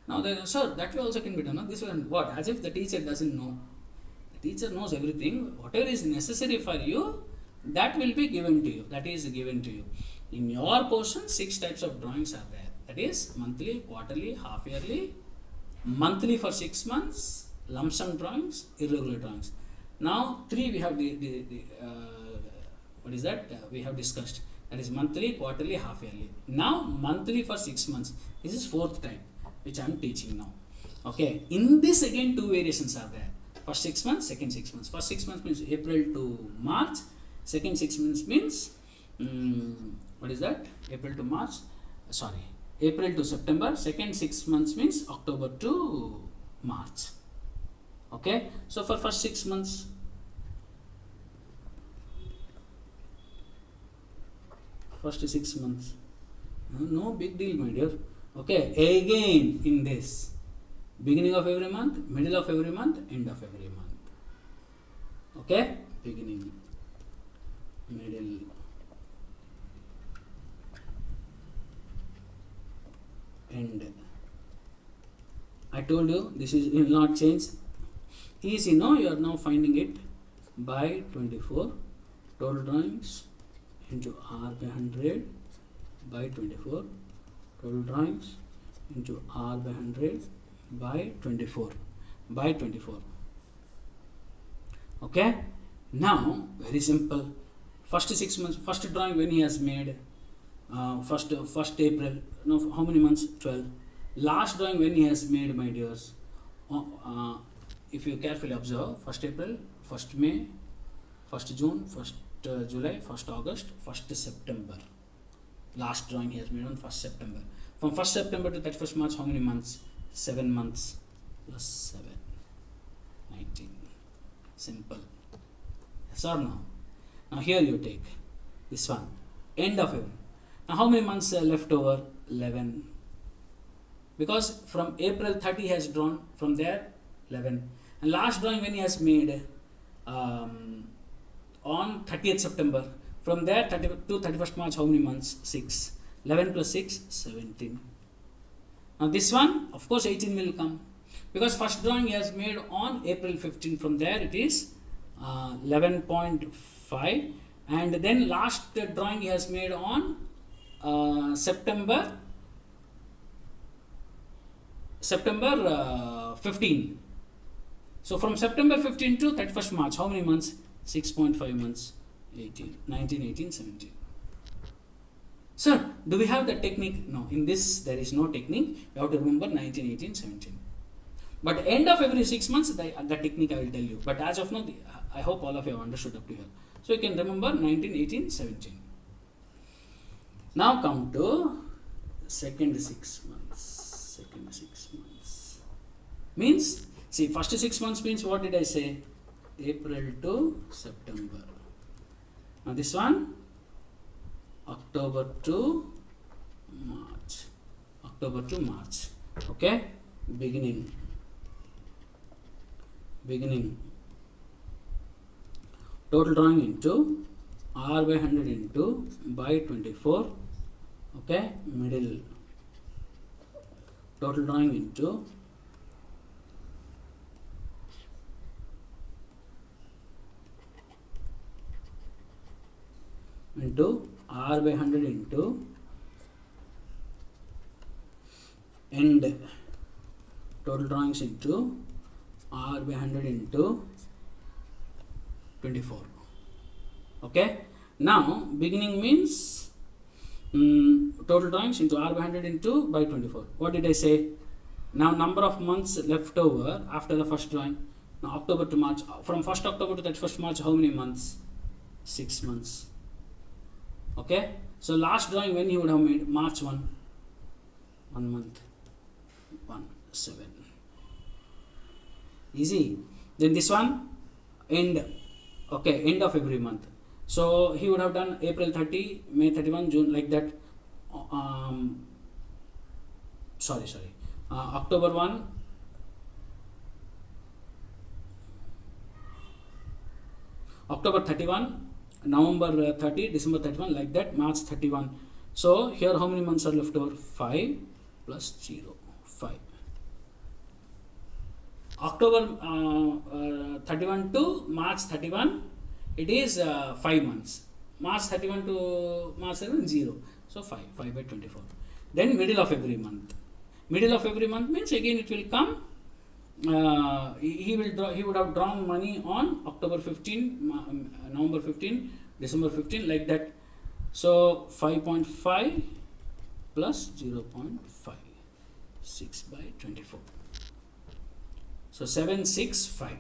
Now they, sir, that way also can be done. No? This one, what? As if the teacher doesn't know. The teacher knows everything. Whatever is necessary for you, that will be given to you. That is given to you. In your portion, 6 types of drawings are there. That is monthly, quarterly, half yearly, monthly for 6 months, lump sum drawings, irregular drawings. Now 3 we have what is that? We have discussed. That is monthly, quarterly, half yearly. Now monthly for 6 months. This is 4th type which I am teaching now. Okay. In this again 2 variations are there. First 6 months, second 6 months. First 6 months means April to March. Second 6 months means what is that? April to March. Sorry, April to September. Second 6 months means October to March. Okay. So for first 6 months, no big deal, my dear. Okay. Again in this, beginning of every month, middle of every month, end of every month. Okay. Beginning, middle, end. I told you this is will not change. Easy, no? You are now finding it by 24 total drawings into R by 100 by 24 total drawings into R by 100 by 24 by 24. Okay. Now very simple. First 6 months, first drawing when he has made first April. No, how many months? 12. Last drawing when he has made, my dears. If you carefully observe, 1st April, 1st May, 1st June, 1st July, 1st August, 1st September. Last drawing he has made on 1st September. From 1st September to 31st March, how many months? 7 months plus 7, 19. Simple. Yes or no? Now here you take this one. End of it. Now how many months left over? 11. Because from April 30 he has drawn, from there 11. And last drawing when he has made on 30th September, from there 30 to 31st March, how many months? 6. 11 plus 6, 17. Now this one, of course 18 will come. Because first drawing he has made on April 15, from there it is 11.5. And then last drawing he has made on September 15. So from September 15 to 31st March, how many months? 6.5 months. 18, 19, 18, 17. Sir, do we have the technique? No, in this there is no technique. You have to remember 19, 18, 17. But end of every 6 months, the technique I will tell you. But as of now, I hope all of you have understood up to here. So you can remember 19, 18, 17. Now come to second 6 months. Second 6 months. Means, see, first 6 months means what did I say? April to September. Now this one, October to March. October to March. Okay? Beginning. Total drawing into R by 100 into by 24. Okay? Middle. Total drawing into R by 100 into end. Total drawings into R by 100 into 24. Okay. Now beginning means total drawings into R by 100 into by 24. What did I say? Now number of months left over after the first drawing. Now October to March. From 1st October to 31st March, how many months? 6 months. Okay. So last drawing when he would have made? March 1 month. 1, 7. Easy. Then this one end, okay, end of every month. So he would have done April 30, May 31, June, like that. October 1, October 31, November 30, December 31, like that, March 31. So here how many months are left over? 5 plus 0, 5. October 31 to March 31, it is 5 months. March 31 to March 31, 0. So 5 by 24. Then middle of every month. Middle of every month means again it will come. He would have drawn money on October 15, November 15, December 15, like that. So 5.5 plus 0.5, 6 by 24. So 765.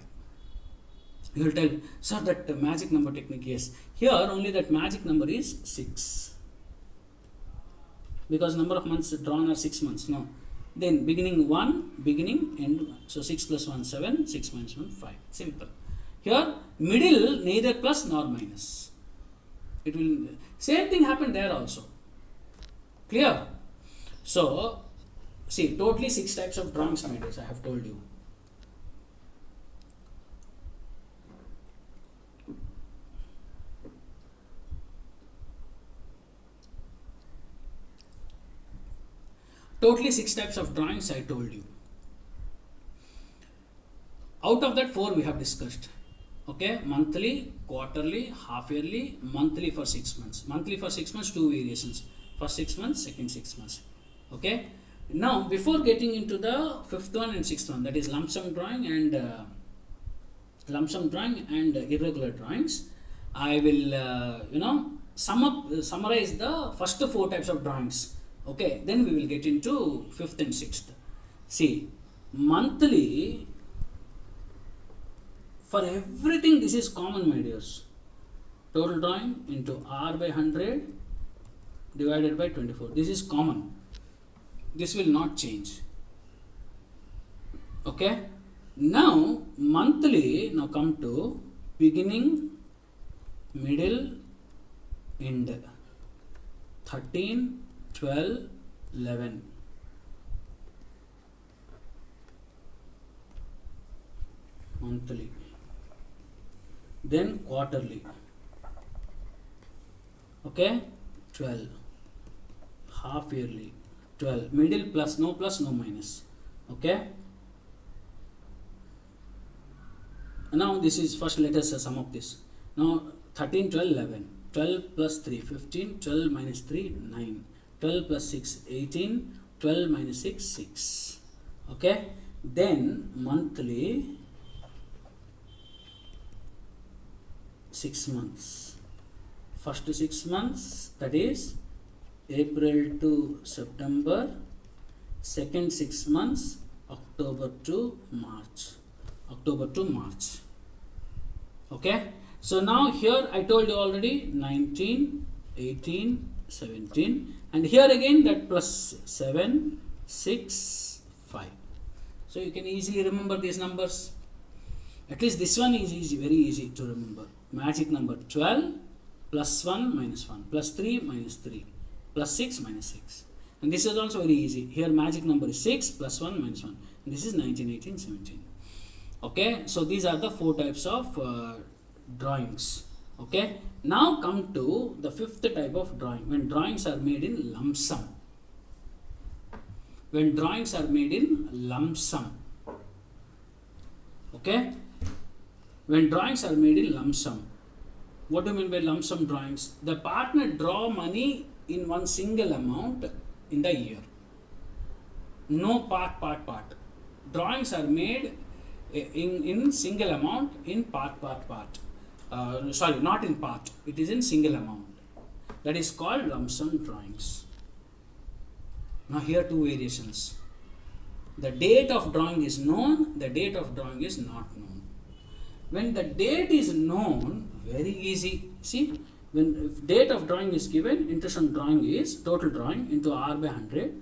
You will tell, sir, that magic number technique. Yes, here only that magic number is 6, because number of months drawn are 6 months. No, then beginning 1, beginning, end 1. So 6 plus 1, 7, 6 minus 1, 5. Simple. Here middle neither plus nor minus. It will, same thing happen there also. Clear? So see, totally 6 types of drawings made, as I have told you. Totally 6 types of drawings I told you. Out of that 4 we have discussed. Okay, monthly, quarterly, half yearly, monthly for 6 months. Monthly for 6 months, 2 variations. First 6 months, second 6 months. Okay. Now before getting into the 5th one and 6th one, that is lump sum drawing and irregular drawings, I will summarize the first 4 types of drawings. Okay, then we will get into 5th and 6th. See, monthly, for everything this is common, my dears. Total drawing into R by 100 divided by 24. This is common. This will not change. Okay. Now monthly, now come to beginning, middle, end. 13, 12, 11. Monthly. Then quarterly. Okay, 12. Half yearly, 12. Middle plus, no minus. Okay. Now this is, first let us sum up this. Now 13, 12, 11. 12 plus 3, 15. 12 minus 3, 9. 12 plus 6, 18. 12 minus 6, 6. Okay. Then monthly, 6 months. First 6 months, that is April to September. Second 6 months, October to March. Okay. So now here I told you already 19, 18, 17, and here again that plus 7, 6, 5. So you can easily remember these numbers. At least this one is easy, very easy to remember. Magic number 12 plus 1 minus 1 plus 3 minus 3 plus 6 minus 6. And this is also very easy. Here magic number is 6 plus 1 minus 1. And this is 19, 18, 17. Okay, so these are the 4 types of drawings. Okay, now come to the 5th type of drawing, when drawings are made in lump sum. When drawings are made in lump sum. Okay, when drawings are made in lump sum. What do you mean by lump sum drawings? The partner draw money in one single amount in the year. No part. Drawings are made in single amount, in part. Not in part. It is in single amount. That is called lump sum drawings. Now here 2 variations. The date of drawing is known, the date of drawing is not known. When the date is known, very easy. See, when date of drawing is given, interest on drawing is total drawing into R by 100.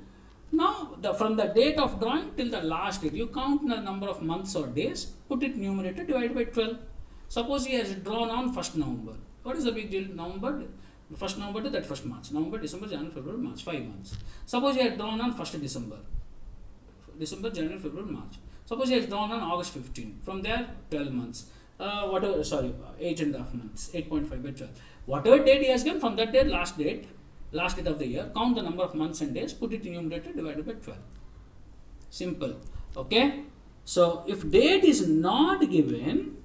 Now, from the date of drawing till the last date, you count the number of months or days, put it numerator, divided by 12. Suppose he has drawn on 1st November. What is the big deal? November, 1st November to 31st March. November, December, January, February, March, 5 months. Suppose he had drawn on 1st December. December, January, February, March. Suppose he has drawn on August 15. From there, 12 months. 8.5 months. 8.5 by 12. Whatever date he has given, from that date, last date of the year, count the number of months and days, put it in numerator, divided by 12. Simple. Okay? So, if date is not given,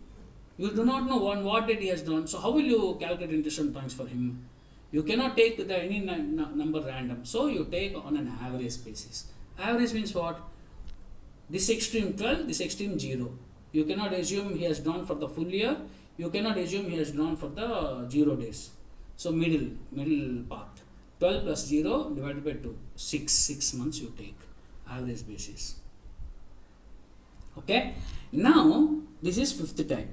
you do not know on what date he has drawn. So, how will you calculate interest on drawings for him? You cannot take any number random. So, you take on an average basis. Average means what? This extreme 12, this extreme 0. You cannot assume he has drawn for the full year. You cannot assume he has drawn for the 0 days. So, middle path. 12 plus 0 divided by 2. 6 months you take. Average basis. Okay. Now, this is 5th type.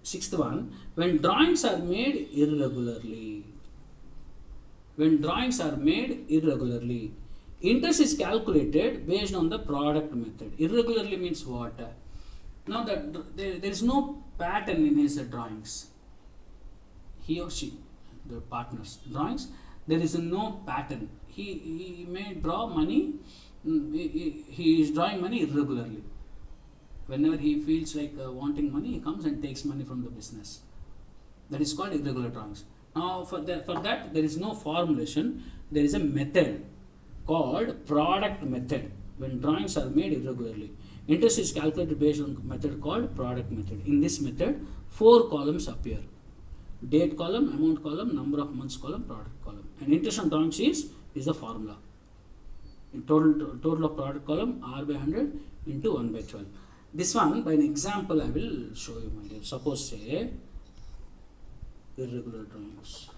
6th one. When drawings are made irregularly. Interest is calculated based on the product method. Irregularly means what? Now that there is no pattern in his drawings. He or she, the partner's drawings, there is no pattern. He may draw money. He is drawing money irregularly. Whenever he feels like wanting money, he comes and takes money from the business. That is called irregular drawings. Now for that there is no formulation. There is a method called product method. When drawings are made irregularly, interest is calculated based on method called product method. In this method, 4 columns appear: date column, amount column, number of months column, product column. And interest on drawings is the formula. In total of product column R by 100 into 1 by 12. This one, by an example, I will show you, my dear. Suppose say irregular drawings.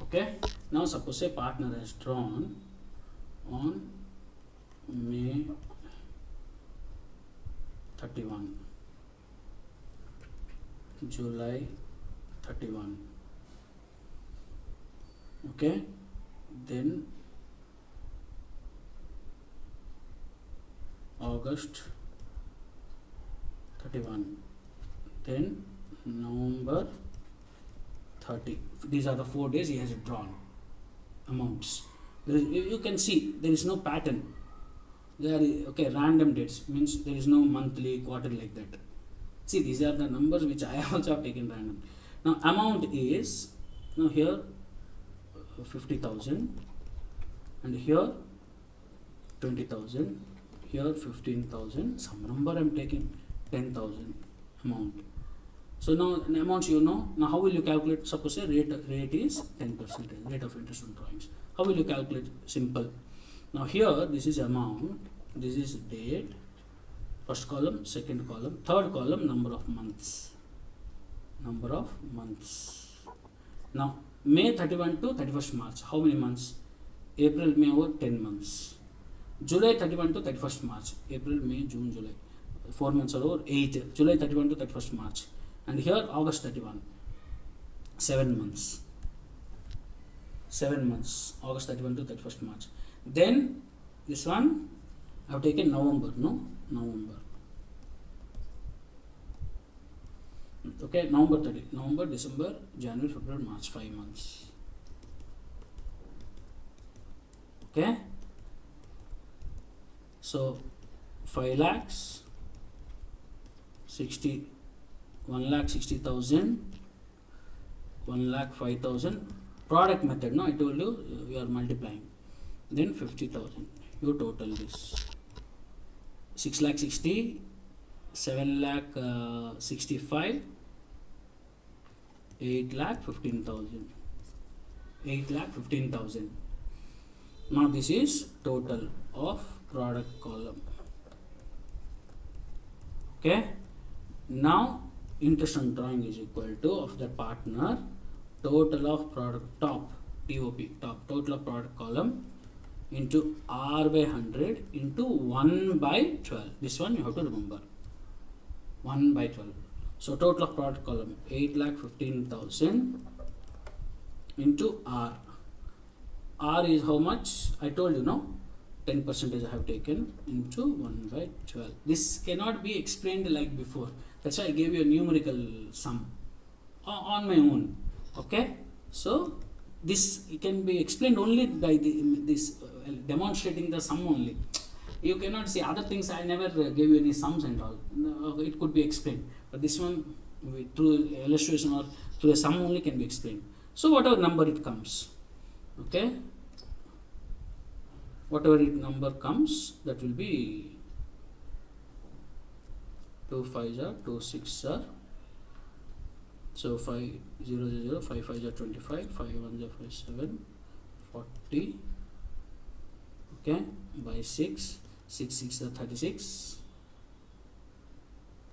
Okay. Now suppose a partner has drawn on May 31, July 31. Okay. Then August 31. Then November 30. These are the 4 days he has drawn amounts. You can see there is no pattern. There are random dates, means there is no monthly, quarterly like that. See, these are the numbers which I also have taken random. Now amount is, now here 50,000 and here 20,000, here 15,000, some number I am taking 10,000 amount. So now the amounts you know. Now how will you calculate? Suppose a rate is 10%, rate of interest on drawings. How will you calculate? Simple. Now here this is amount, this is date, first column, second column, third column, number of months. Now May 31 to 31st March, how many months? April, May over 10 months. July 31 to 31st March, April, May, June, July, 4 months are over 8. July 31 to 31st March. And here August 31, 7 months. August 31 to 31st March. Then this one I have taken November. Okay, November 30, November, December, January, February, March, 5 months. Okay, so 5 lakhs, 1,60,000, 1,05,000. Product method, no, I told you, you are multiplying. Then 50,000. You total this. 6,60,000, 7,65,000, 8,15,000. 8,15,000. Now this is total of product column. Okay. Now interest on drawing is equal to of the partner total of product top total of product column into R by 100 into 1 by 12. This one you have to remember. 1 by 12. So total of product column 8,15,000 into R. R is how much? I told you, no? 10% I have taken into 1 by 12. This cannot be explained like before. That's why I gave you a numerical sum on my own. Okay? So this can be explained only by this demonstrating the sum only. You cannot see other things. I never gave you any sums and all. It could be explained, but this one through illustration or through a sum only can be explained. So whatever number it comes, okay, whatever number comes, that will be 2 5s are 2 6s are, so 5 0 0 0 5 5s are 25, 5 1s are 5 7 40, okay, by 6 6 6 are 36,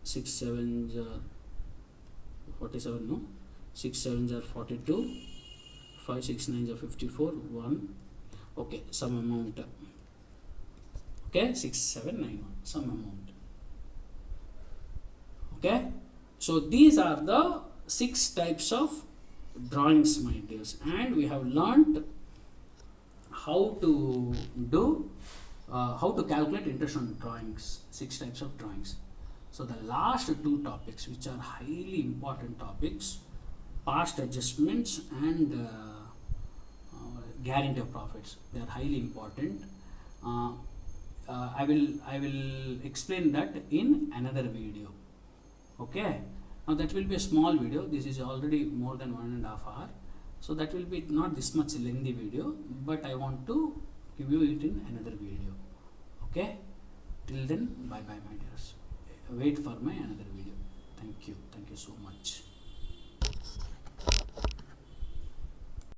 6 7s are 47, no, 6 7s are 42, 5 6 9s are 54, 1, okay, some amount, okay, 6 7 9 1, some amount, okay. So these are the 6 types of drawings, my dears, and we have learned how to do how to calculate interest on drawings, 6 types of drawings. So the last 2 topics, which are highly important topics, past adjustments and guarantee of profits, they are highly important. I will explain that in another video. Okay, now that will be a small video. This is already more than 1.5 hours, so that will be not this much lengthy video, but I want to give you it in another video. Okay, till then, bye bye, my dears. Wait for my another video. Thank you so much.